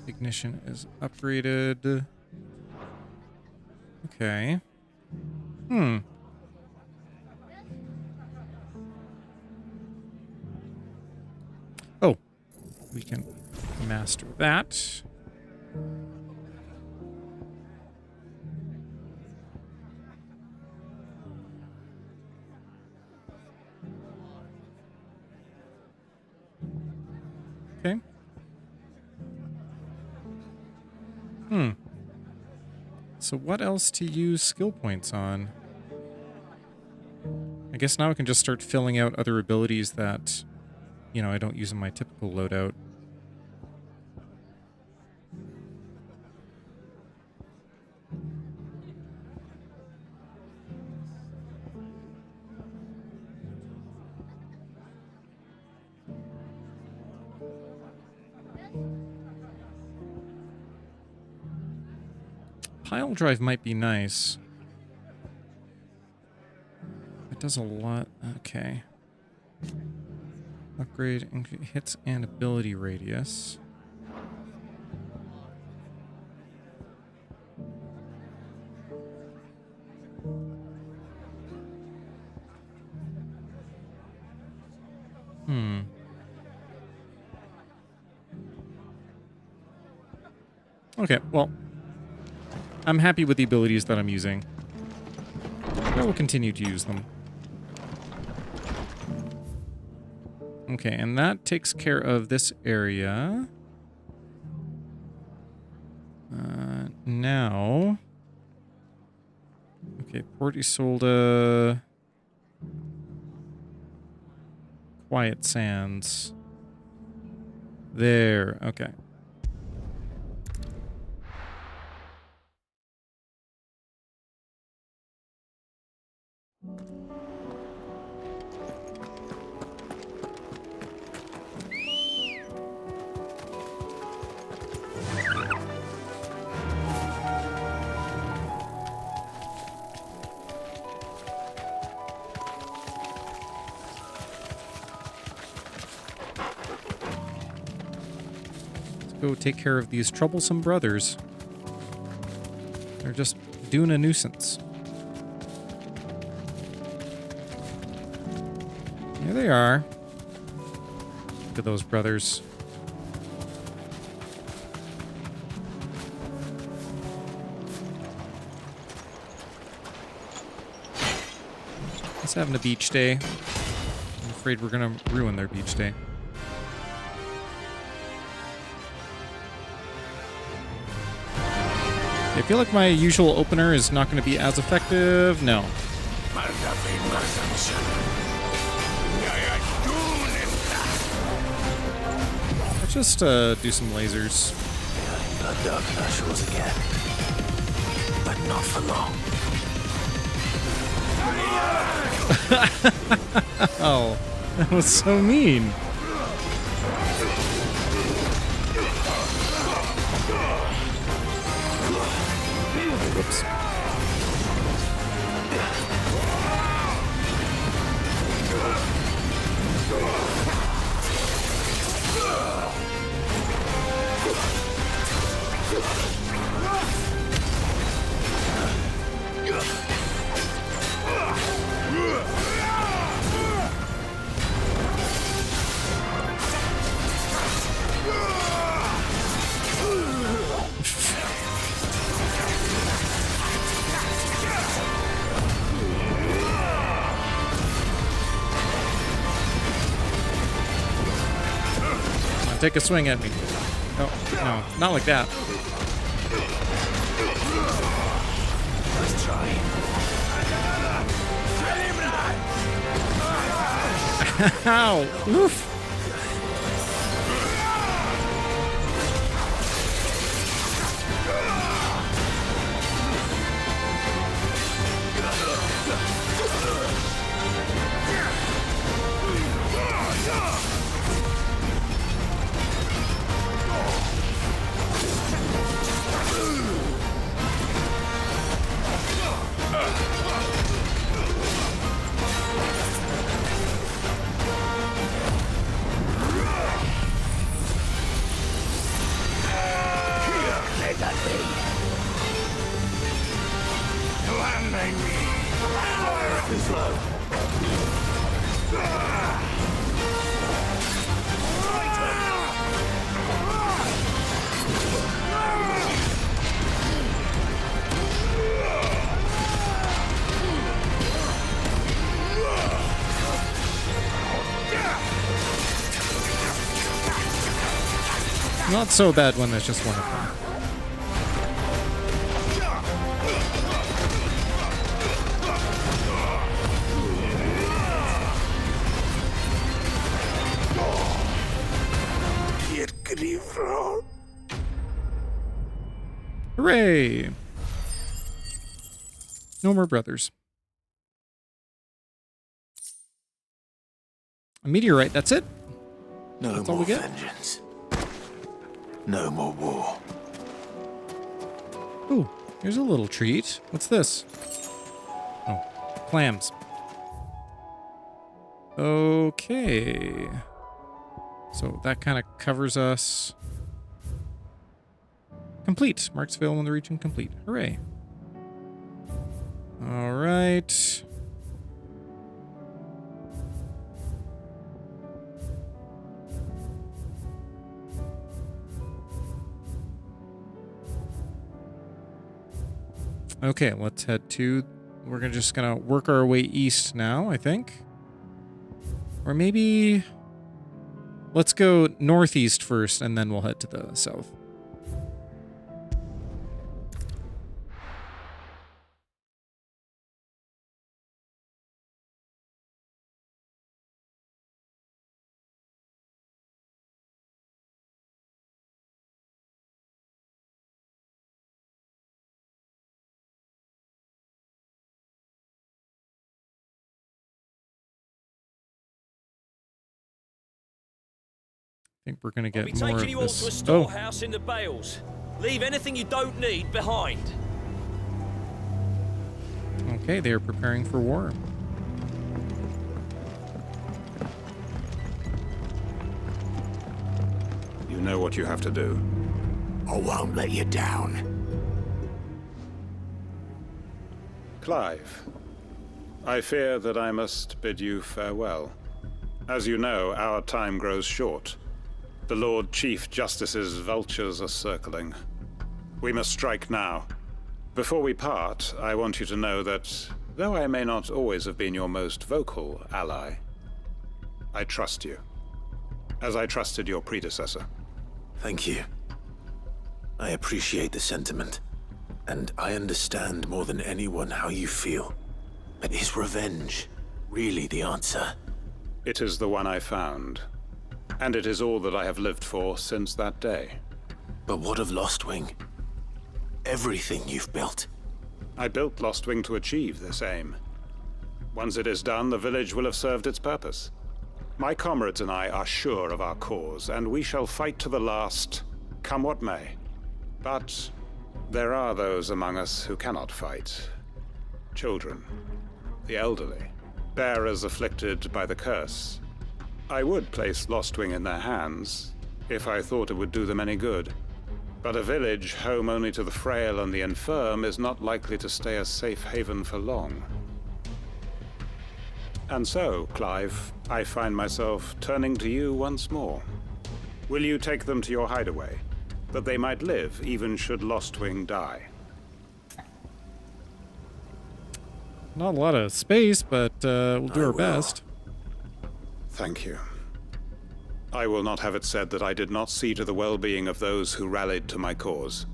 Ignition is upgraded. Okay. Oh. We can master that. Okay. So what else to use skill points on? I guess now I can just start filling out other abilities that, you know, I don't use in my typical loadout. Pile drive might be nice. It does a lot. Okay. Upgrade hits and ability radius. Okay, well, I'm happy with the abilities that I'm using. I will continue to use them. Okay, and that takes care of this area. Now... Okay, Port Isolde... Quiet Sands. There, okay. Go take care of these troublesome brothers. They're just doing a nuisance. Here they are. Look at those brothers. Just having a beach day. I'm afraid we're gonna ruin their beach day. I feel like my usual opener is not going to be as effective. No. Let's just do some lasers. Blood dark on our shores again. But not for long. Oh, that was so mean. Whoops. on, take a swing at me. No, no, not like that. Let's try. Ow! Oof! Not so bad when there's just one of them. Hooray! No more brothers. A meteorite, that's it? No That's all more we get? vengeance. No more war. Ooh, here's a little treat. What's this? Oh, clams. Okay. So that kind of covers us. Complete. Marksville in the region complete. Hooray. All right. Okay, let's head to... We're just gonna work our way east now, I think. Or maybe... Let's go northeast first, and then we'll head to the south. I think we're gonna get more of taking you all this. to a storehouse in the Bales. Leave anything you don't need behind. Okay, they are preparing for war. You know what you have to do. I won't let you down. Clive, I fear that I must bid you farewell. As you know, our time grows short. The Lord Chief Justice's vultures are circling. We must strike now. Before we part, I want you to know that, though I may not always have been your most vocal ally, I trust you, as I trusted your predecessor. Thank you. I appreciate the sentiment, and I understand more than anyone how you feel. But is revenge really the answer? It is the one I found, and it is all that I have lived for since that day. But what of Lostwing? Everything you've built. I built Lostwing to achieve this aim. Once it is done, the village will have served its purpose. My comrades and I are sure of our cause, and we shall fight to the last, come what may. But there are those among us who cannot fight. Children, the elderly, bearers afflicted by the curse. I would place Lostwing in their hands, if I thought it would do them any good. But a village home only to the frail and the infirm is not likely to stay a safe haven for long. And so, Clive, I find myself turning to you once more. Will you take them to your hideaway, that they might live even should Lostwing die? Not a lot of space, but we'll do our best. Thank you. I will not have it said that I did not see to the well-being of those who rallied to my cause.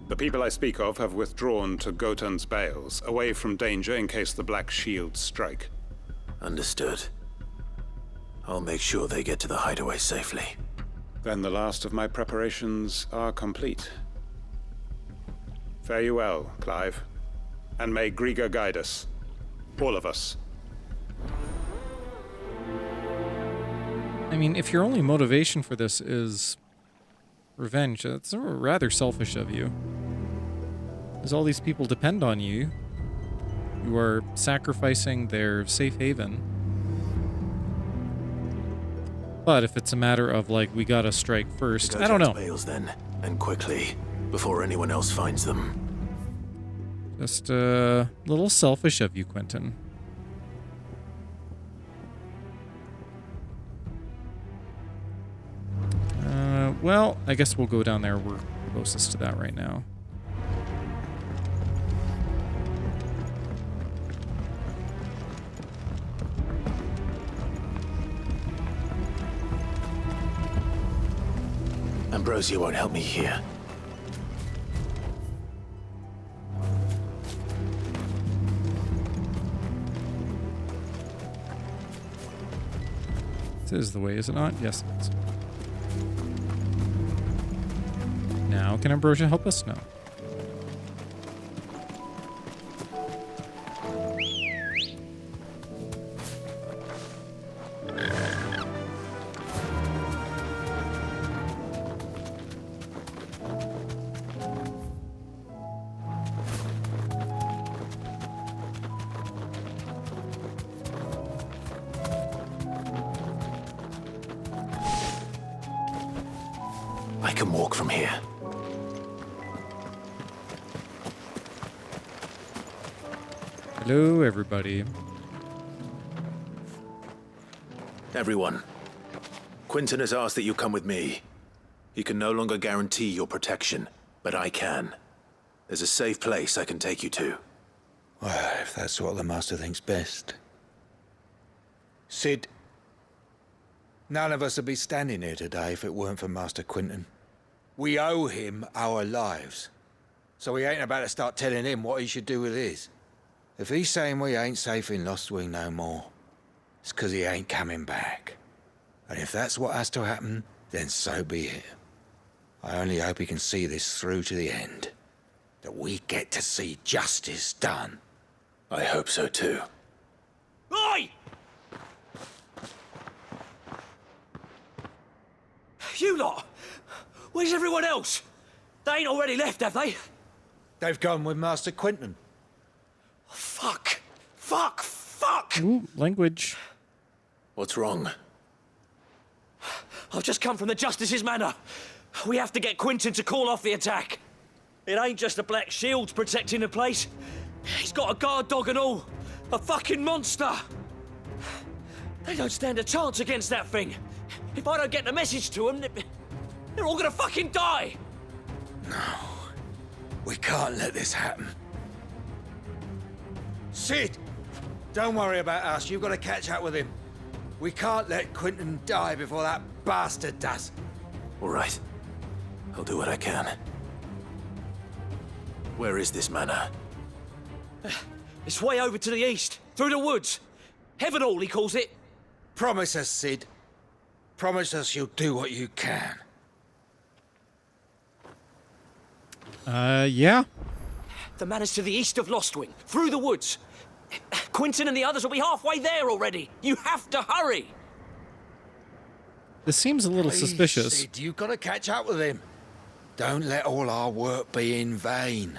The people I speak of have withdrawn to Gotan's Bales, away from danger in case the Black Shields strike. Understood. I'll make sure they get to the hideaway safely. Then the last of my preparations are complete. Fare you well, Clive. And may Griga guide us. All of us. I mean, if your only motivation for this is revenge, that's rather selfish of you. As all these people depend on you, you are sacrificing their safe haven. But if it's a matter of, like, we gotta strike first, I don't know. Bales then, and quickly, before anyone else finds them. Just a little selfish of you, Quentin. Well, I guess we'll go down there. We're closest to that right now. Ambrosia won't help me here. This is the way, is it not? Yes, it is. Now, can Ambrosia help us? No. I can walk from here. Hello, everybody. Everyone. Quentin has asked that you come with me. He can no longer guarantee your protection, but I can. There's a safe place I can take you to. Well, if that's what the Master thinks best. Sid, none of us would be standing here today if it weren't for Master Quentin. We owe him our lives. So we ain't about to start telling him what he should do with his. If he's saying we ain't safe in Lostwing no more, it's 'cause he ain't coming back. And if that's what has to happen, then so be it. I only hope he can see this through to the end. That we get to see justice done. I hope so too. Oi! You lot! Where's everyone else? They ain't already left, have they? They've gone with Master Quentin. Fuck! Fuck! Fuck! Ooh, language. What's wrong? I've just come from the Justice's Manor. We have to get Quentin to call off the attack. It ain't just the Black Shields protecting the place. He's got a guard dog and all. A fucking monster. They don't stand a chance against that thing. If I don't get the message to them, they're all gonna fucking die. No. We can't let this happen. Sid! Don't worry about us. You've got to catch up with him. We can't let Quentin die before that bastard does. All right. I'll do what I can. Where is this manor? It's way over to the east, through the woods. Heaven Hall, he calls it. Promise us, Sid. Promise us you'll do what you can. Yeah. The manor's to the east of Lostwing, through the woods. Quentin and the others will be halfway there already. You have to hurry. This seems a little Please, suspicious. Sid, you've got to catch up with him. Don't let all our work be in vain.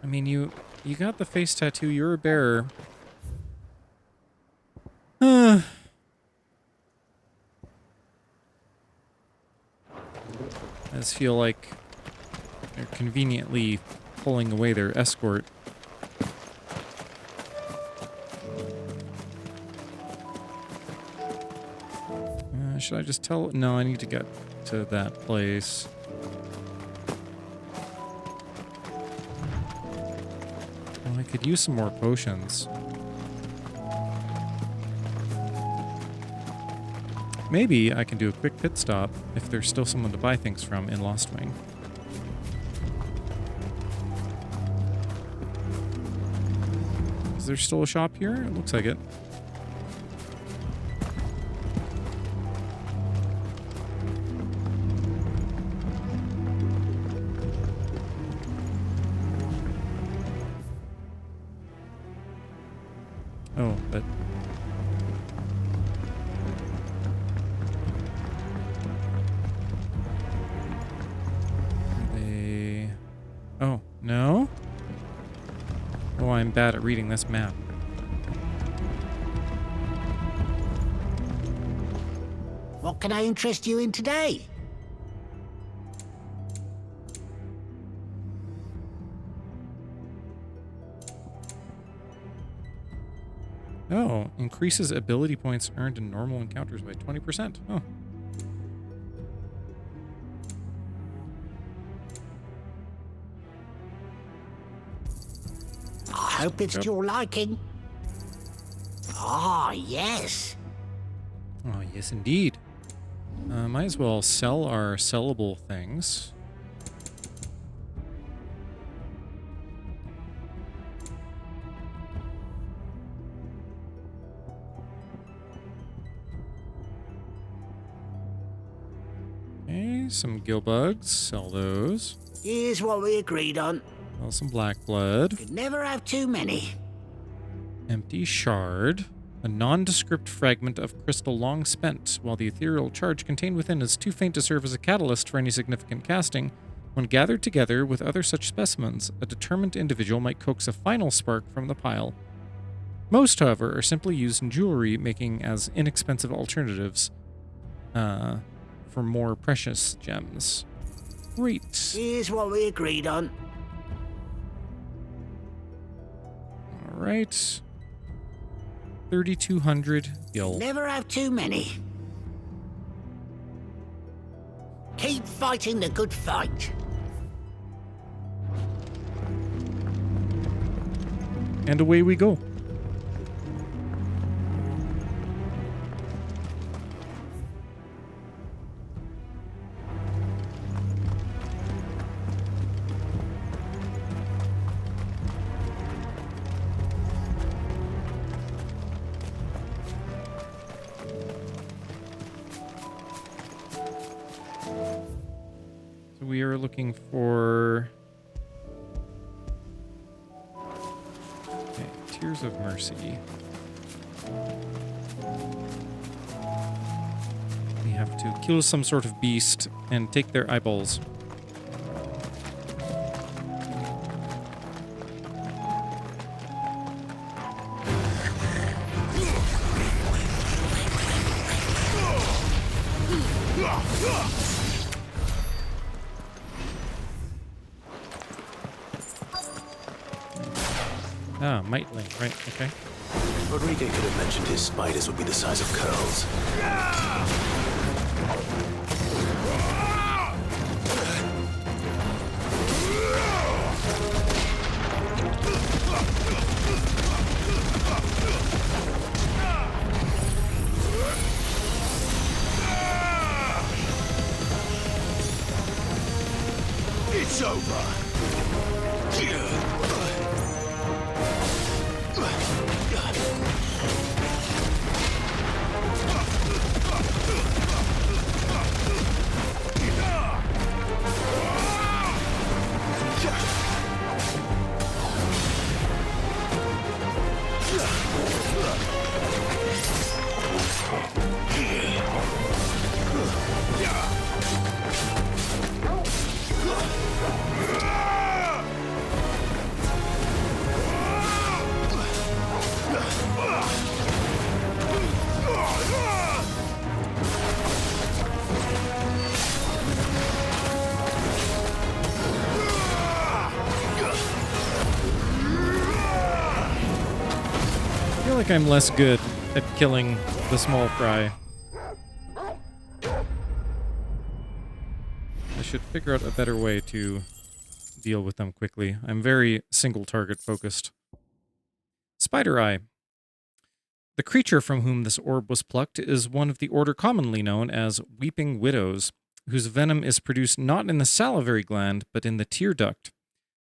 I mean, you got the face tattoo. You're a bearer. I just feel like they're conveniently pulling away their escort. Should I just tell? No, I need to get to that place. Well, I could use some more potions. maybe I can do a quick pit stop if there's still someone to buy things from in Lost Wing. Is there still a shop here? It looks like it. Oh, but... They... Oh, no? Oh, I'm bad at reading this map. What can I interest you in today? Oh, increases ability points earned in normal encounters by 20%. Oh. I hope it's to your liking. Ah, yes. Oh, yes, indeed. Might as well sell our sellable things. Okay, some gill bugs. Sell those. Here's what we agreed on. Sell some black blood. Could never have too many. Empty shard. A nondescript fragment of crystal long spent. While the ethereal charge contained within is too faint to serve as a catalyst for any significant casting, when gathered together with other such specimens, a determined individual might coax a final spark from the pile. Most, however, are simply used in jewelry, making as inexpensive alternatives for more precious gems. Great. Here's what we agreed on. All right. 3,200 gil. Never have too many. Keep fighting the good fight. And away we go. We are looking for... Okay, Tears of Mercy. We have to kill some sort of beast and take their eyeballs. Ah, Mightling, right, okay. Rodrigo could have mentioned his spiders would be the size of curls. It's over. I feel like I'm less good at killing the small fry. I should figure out a better way to deal with them quickly. I'm very single target focused. Spider Eye. The creature from whom this orb was plucked is one of the order commonly known as weeping widows, whose venom is produced not in the salivary gland, but in the tear duct.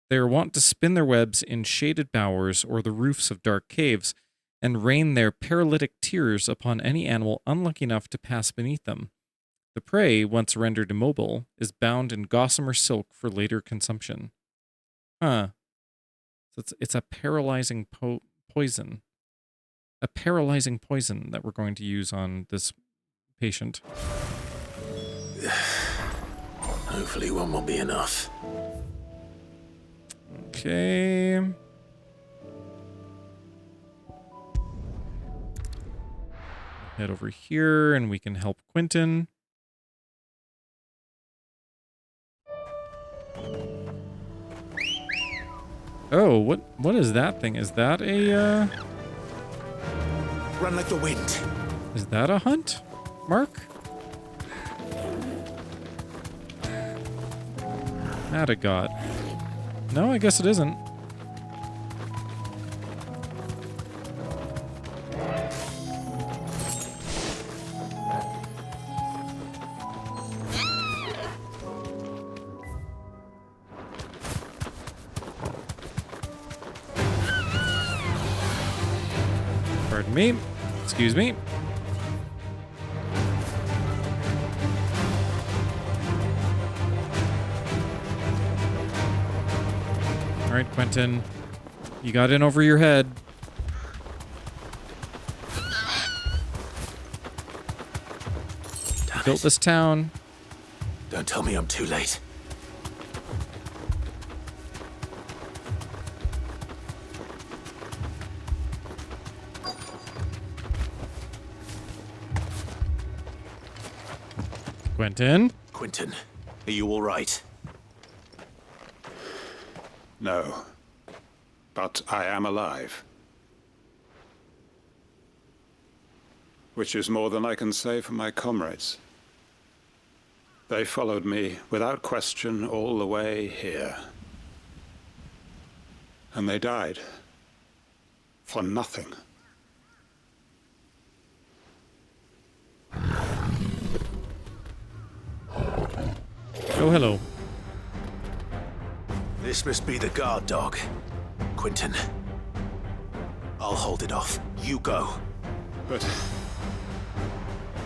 They are wont to spin their webs in shaded bowers or the roofs of dark caves, and rain their paralytic tears upon any animal unlucky enough to pass beneath them. The prey, once rendered immobile, is bound in gossamer silk for later consumption. Huh. So it's a paralyzing poison. A paralyzing poison that we're going to use on this patient. Hopefully one won't be enough. Okay. Head over here and we can help Quentin. Oh, what is that thing? Is that a Run like the wind. Is that a hunt? Mark? That a god. No, I guess it isn't. Pardon me. Excuse me. All right, Quentin. You got in over your head. Built this town. Don't tell me I'm too late. Quentin? Quentin, are you all right? No. But I am alive. Which is more than I can say for my comrades. They followed me without question all the way here. And they died. For nothing. Oh, hello. This must be the guard dog. Quentin. I'll hold it off. You go. But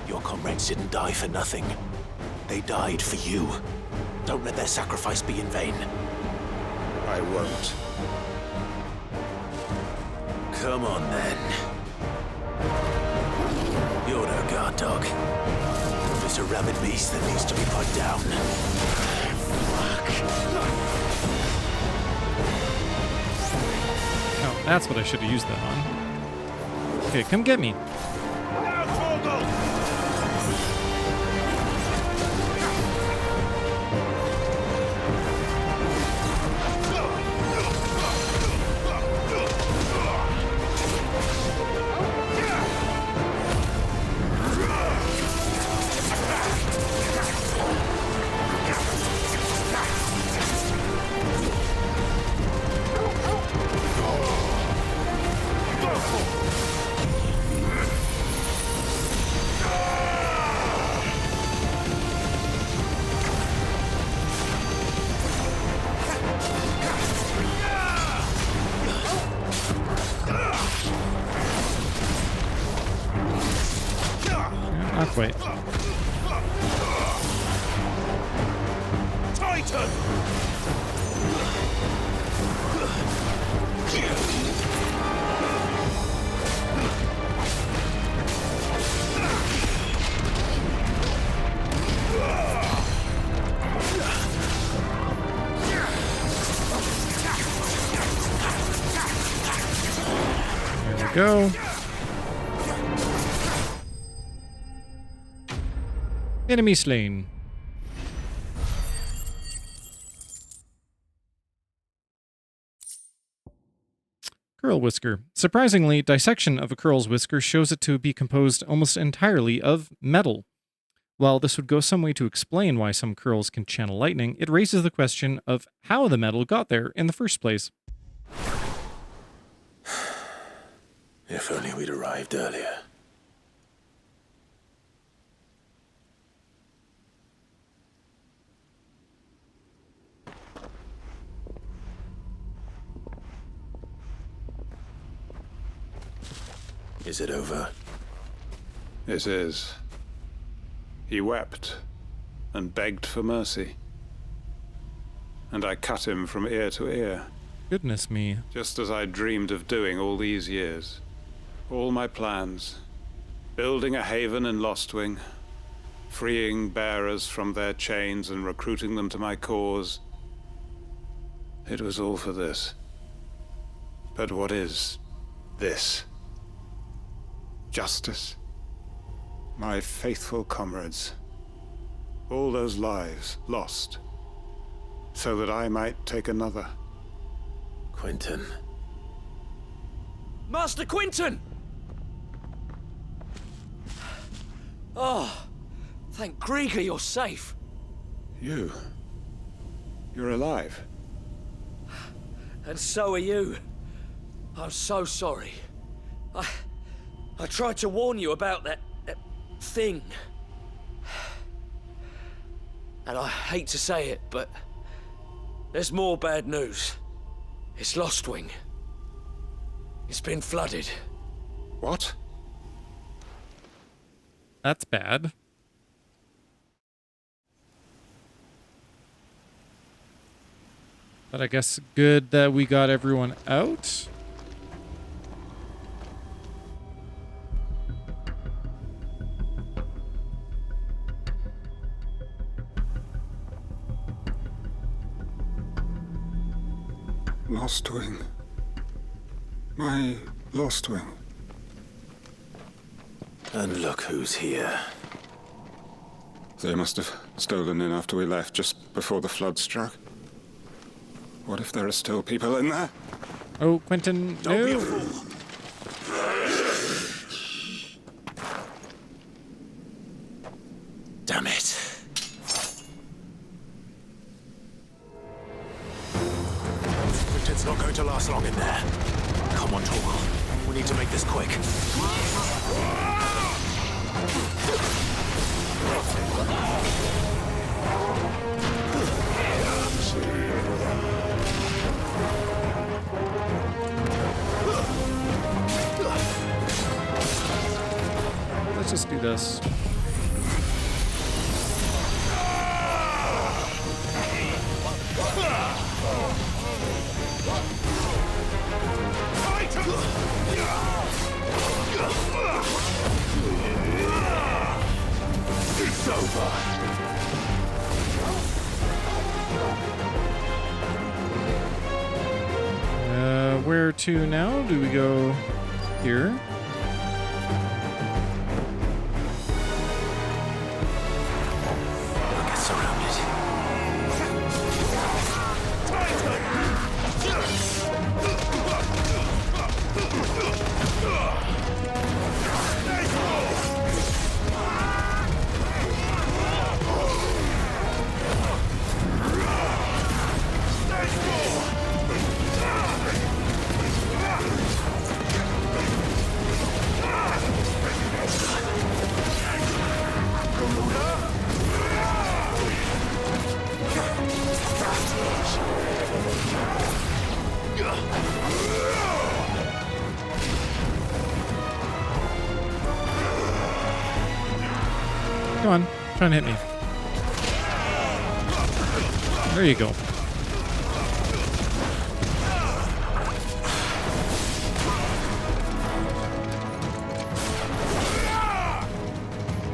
your comrades didn't die for nothing. They died for you. Don't let their sacrifice be in vain. I won't. Come on, then. You're no guard dog. You're just a rabid beast that needs to be put down. Oh, that's what I should have used that on. Okay, come get me. Not quite. Titan! There we go. Enemy slain. Curl whisker. Surprisingly, dissection of a curl's whisker shows it to be composed almost entirely of metal. While this would go some way to explain why some curls can channel lightning, it raises the question of how the metal got there in the first place. If only we'd arrived earlier. Is it over? It is. He wept and begged for mercy. And I cut him from ear to ear. Goodness me. Just as I dreamed of doing all these years. All my plans. Building a haven in Lostwing. Freeing bearers from their chains and recruiting them to my cause. It was all for this. But what is this? Justice. My faithful comrades. All those lives lost. So that I might take another. Quentin. Master Quentin! Oh, thank Grieger you're safe. You're alive. And so are you. I'm so sorry. I tried to warn you about that thing. And I hate to say it, but there's more bad news. It's Lostwing. It's been flooded. What? That's bad. But I guess good that we got everyone out. Lostwing. My Lostwing. And look who's here. They must have stolen in after we left, just before the flood struck. What if there are still people in there? Oh, Quentin, Don't no. be a fool. Damn it. Quentin's not going to last long in there. Come on, Torgal. We need to make this quick. Let's just do this. It's over. Where to now? Do we go here? Get surrounded. Come on, try and hit me. There you go.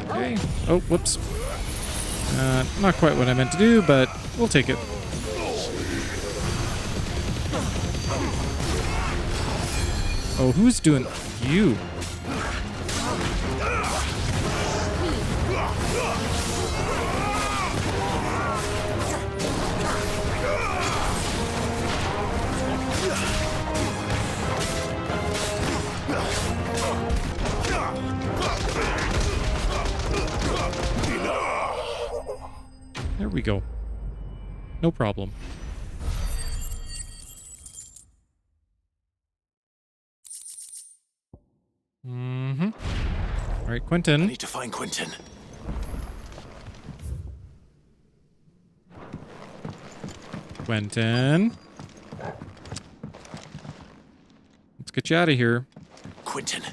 Okay. Oh, whoops. Not quite what I meant to do, but we'll take it. Oh, who's doing you? There we go. No problem. All right, Quentin. I need to find Quentin. Quentin. Let's get you out of here. Quentin.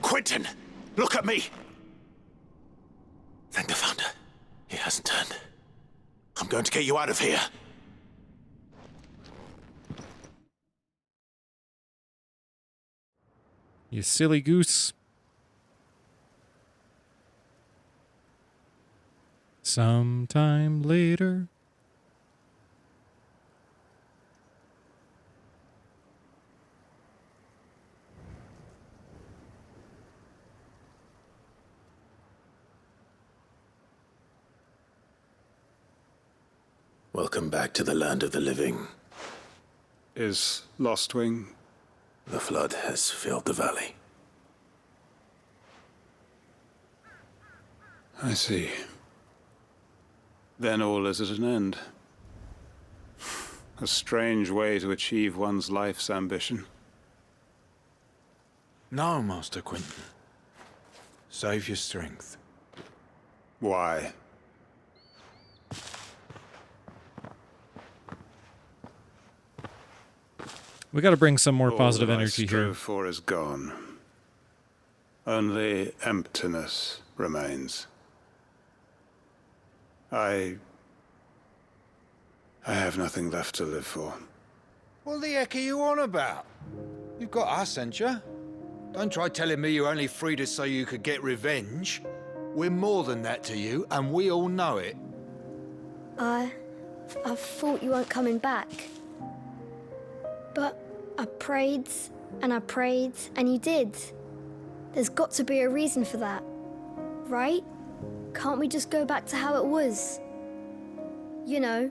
Quentin! Look at me! Thank the Founder. He hasn't turned. I'm going to get you out of here. You silly goose. Sometime later. Welcome back to the land of the living. Is Lostwing? The flood has filled the valley. I see. Then all is at an end. A strange way to achieve one's life's ambition. No, Master Quentin. Save your strength. Why? We got to bring some more positive All that I energy strove here. for is gone. Only emptiness remains. I have nothing left to live for. What the heck are you on about? You've got us, ain't you? Don't try telling me you only freed us so you could get revenge. We're more than that to you, and we all know it. I thought you weren't coming back. But I prayed, and you did. There's got to be a reason for that, right? Can't we just go back to how it was? You know,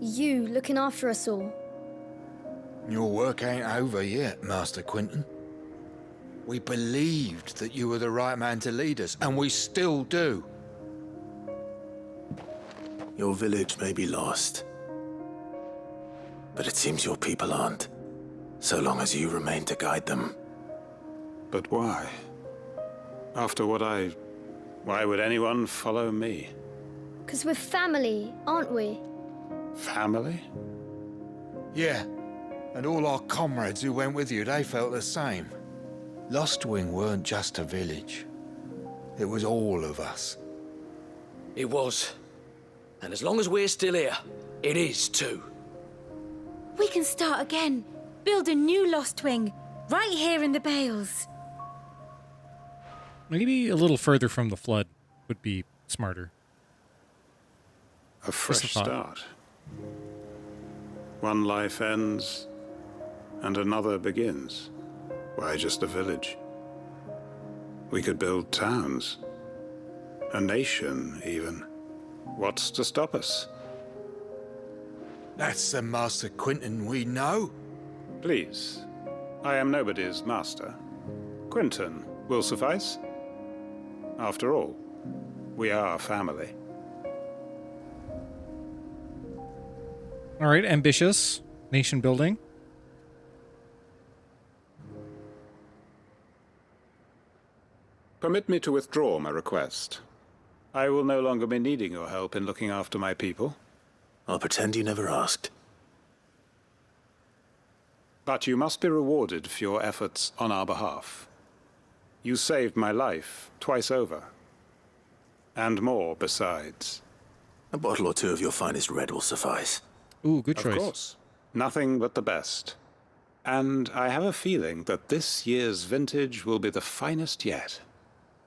you looking after us all. Your work ain't over yet, Master Quentin. We believed that you were the right man to lead us, and we still do. Your village may be lost, but it seems your people aren't, so long as you remain to guide them. But why? After what why would anyone follow me? 'Cause we're family, aren't we? Family? Yeah, and all our comrades who went with you, they felt the same. Lostwing weren't just a village. It was all of us. It was. And as long as we're still here, it is too. We can start again. Build a new Lostwing, right here in the Bales. Maybe a little further from the flood would be smarter. A fresh start. One life ends, and another begins. Why just a village? We could build towns. A nation, even. What's to stop us? That's the Master Quentin we know. Please. I am nobody's master. Quentin will suffice. After all, we are family. All right, ambitious. Nation building. Permit me to withdraw my request. I will no longer be needing your help in looking after my people. I'll pretend you never asked. But you must be rewarded for your efforts on our behalf. You saved my life twice over. And more besides. A bottle or two of your finest red will suffice. Ooh, good choice. Of course. Nothing but the best. And I have a feeling that this year's vintage will be the finest yet.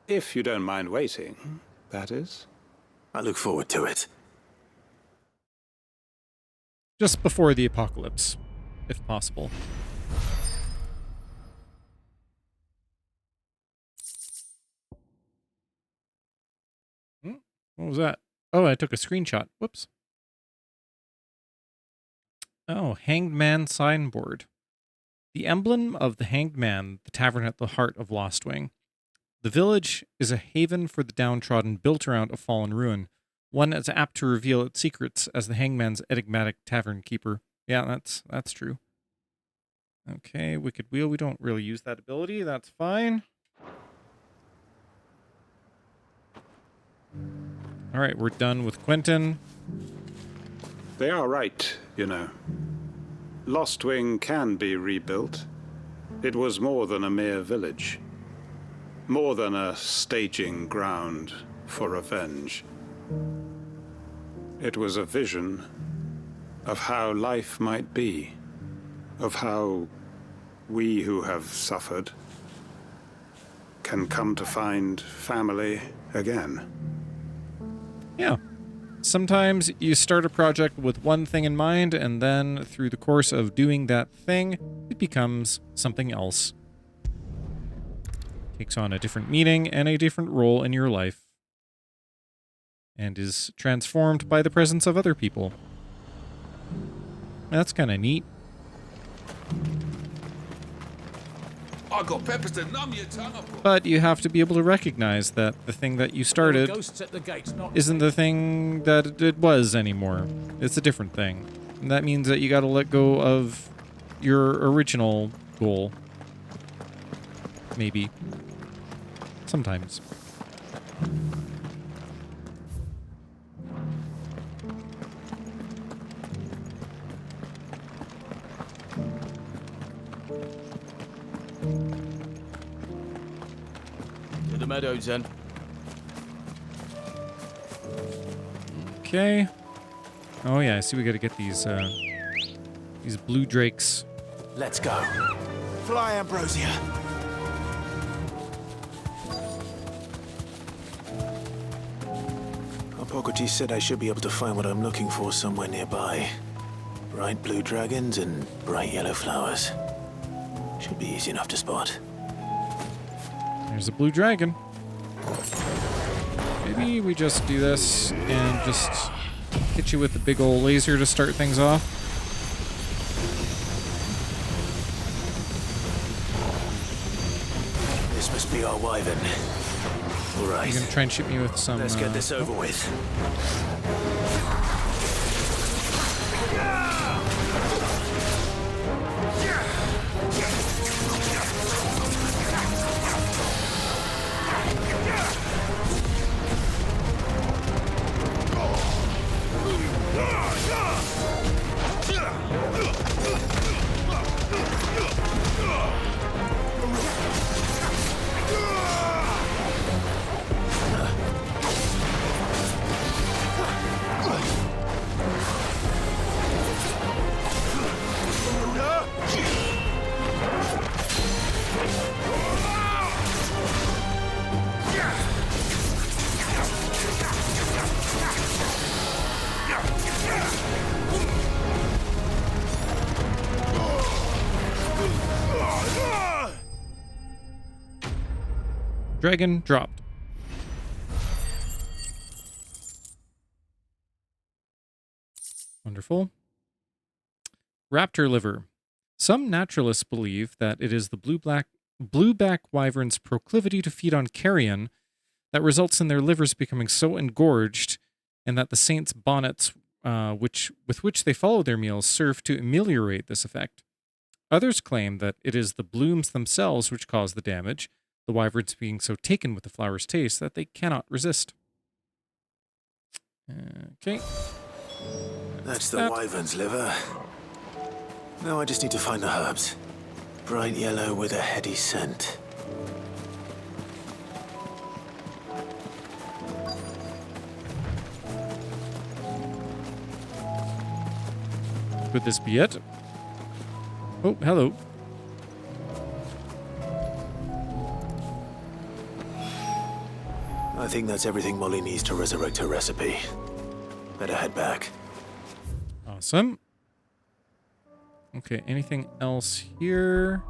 If you don't mind waiting, that is. I look forward to it. Just before the apocalypse, if possible. What was that? Oh, I took a screenshot. Whoops. Oh, Hanged Man signboard. The emblem of the Hanged Man, the tavern at the heart of Lostwing. The village is a haven for the downtrodden built around a fallen ruin, one that's apt to reveal its secrets as the Hangman's enigmatic tavern keeper. Yeah, that's true. Okay, Wicked Wheel, we don't really use that ability, that's fine. All right, we're done with Quentin. They are right, you know. Lostwing can be rebuilt. It was more than a mere village. More than a staging ground for revenge. It was a vision of how life might be. Of how we who have suffered can come to find family again. Yeah. Sometimes you start a project with one thing in mind, and then through the course of doing that thing, it becomes something else. Takes on a different meaning and a different role in your life, and is transformed by the presence of other people. That's kind of neat. I got peppers to numb your tongue. But you have to be able to recognize that the thing that you started isn't the thing that it was anymore. It's a different thing. And that means that you got to let go of your original goal. Maybe. Sometimes. To the meadows, then. Okay. Oh yeah, I see we got to get these blue drakes. Let's go. Fly, Ambrosia. Hippocrates said I should be able to find what I'm looking for somewhere nearby. Bright blue dragons and bright yellow flowers. Should be easy enough to spot. There's a blue dragon. Maybe we just do this and just hit you with the big old laser to start things off. This must be our wyvern. All right. You're gonna try and shoot me with some. Let's get this over with. Dragon dropped. Wonderful. Raptor liver. Some naturalists believe that it is the blueback wyvern's proclivity to feed on carrion that results in their livers becoming so engorged, and that the saints' bonnets with which they follow their meals serve to ameliorate this effect. Others claim that it is the blooms themselves which cause the damage, the wyverns being so taken with the flower's taste that they cannot resist. Okay. That's the wyvern's liver. Now I just need to find the herbs. Bright yellow with a heady scent. Could this be it? Oh, hello. I think that's everything Molly needs to resurrect her recipe. Better head back. Awesome. Okay, anything else here?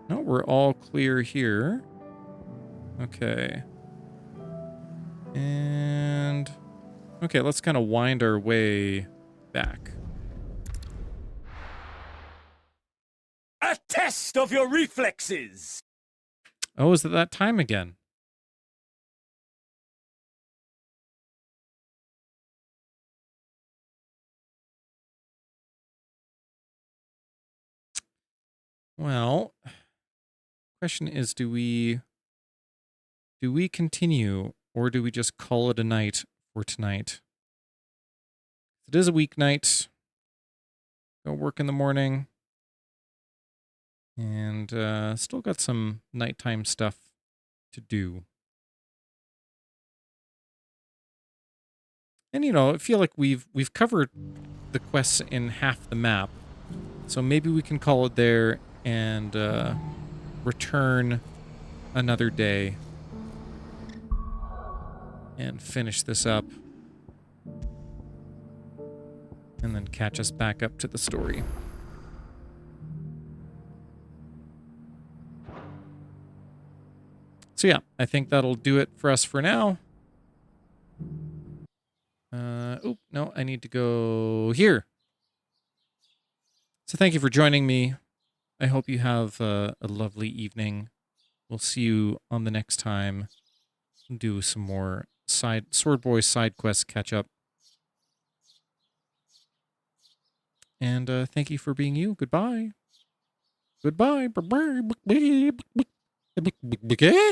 No, we're all clear here. Okay. And... okay, let's kind of wind our way back. A test of your reflexes! Oh, is it that time again? Well, question is, do we continue Or do we just call it a night for tonight? It is a weeknight. Go work in the morning. And still got some nighttime stuff to do. And I feel like we've covered the quests in half the map. So maybe we can call it there and return another day and finish this up. And then catch us back up to the story. So yeah, I think that'll do it for us for now. Oh, no, I need to go here. So thank you for joining me. I hope you have a lovely evening. We'll see you on the next time. Do some more Swordboy side quest catch up. And thank you for being you. Goodbye. Goodbye. Bye-bye.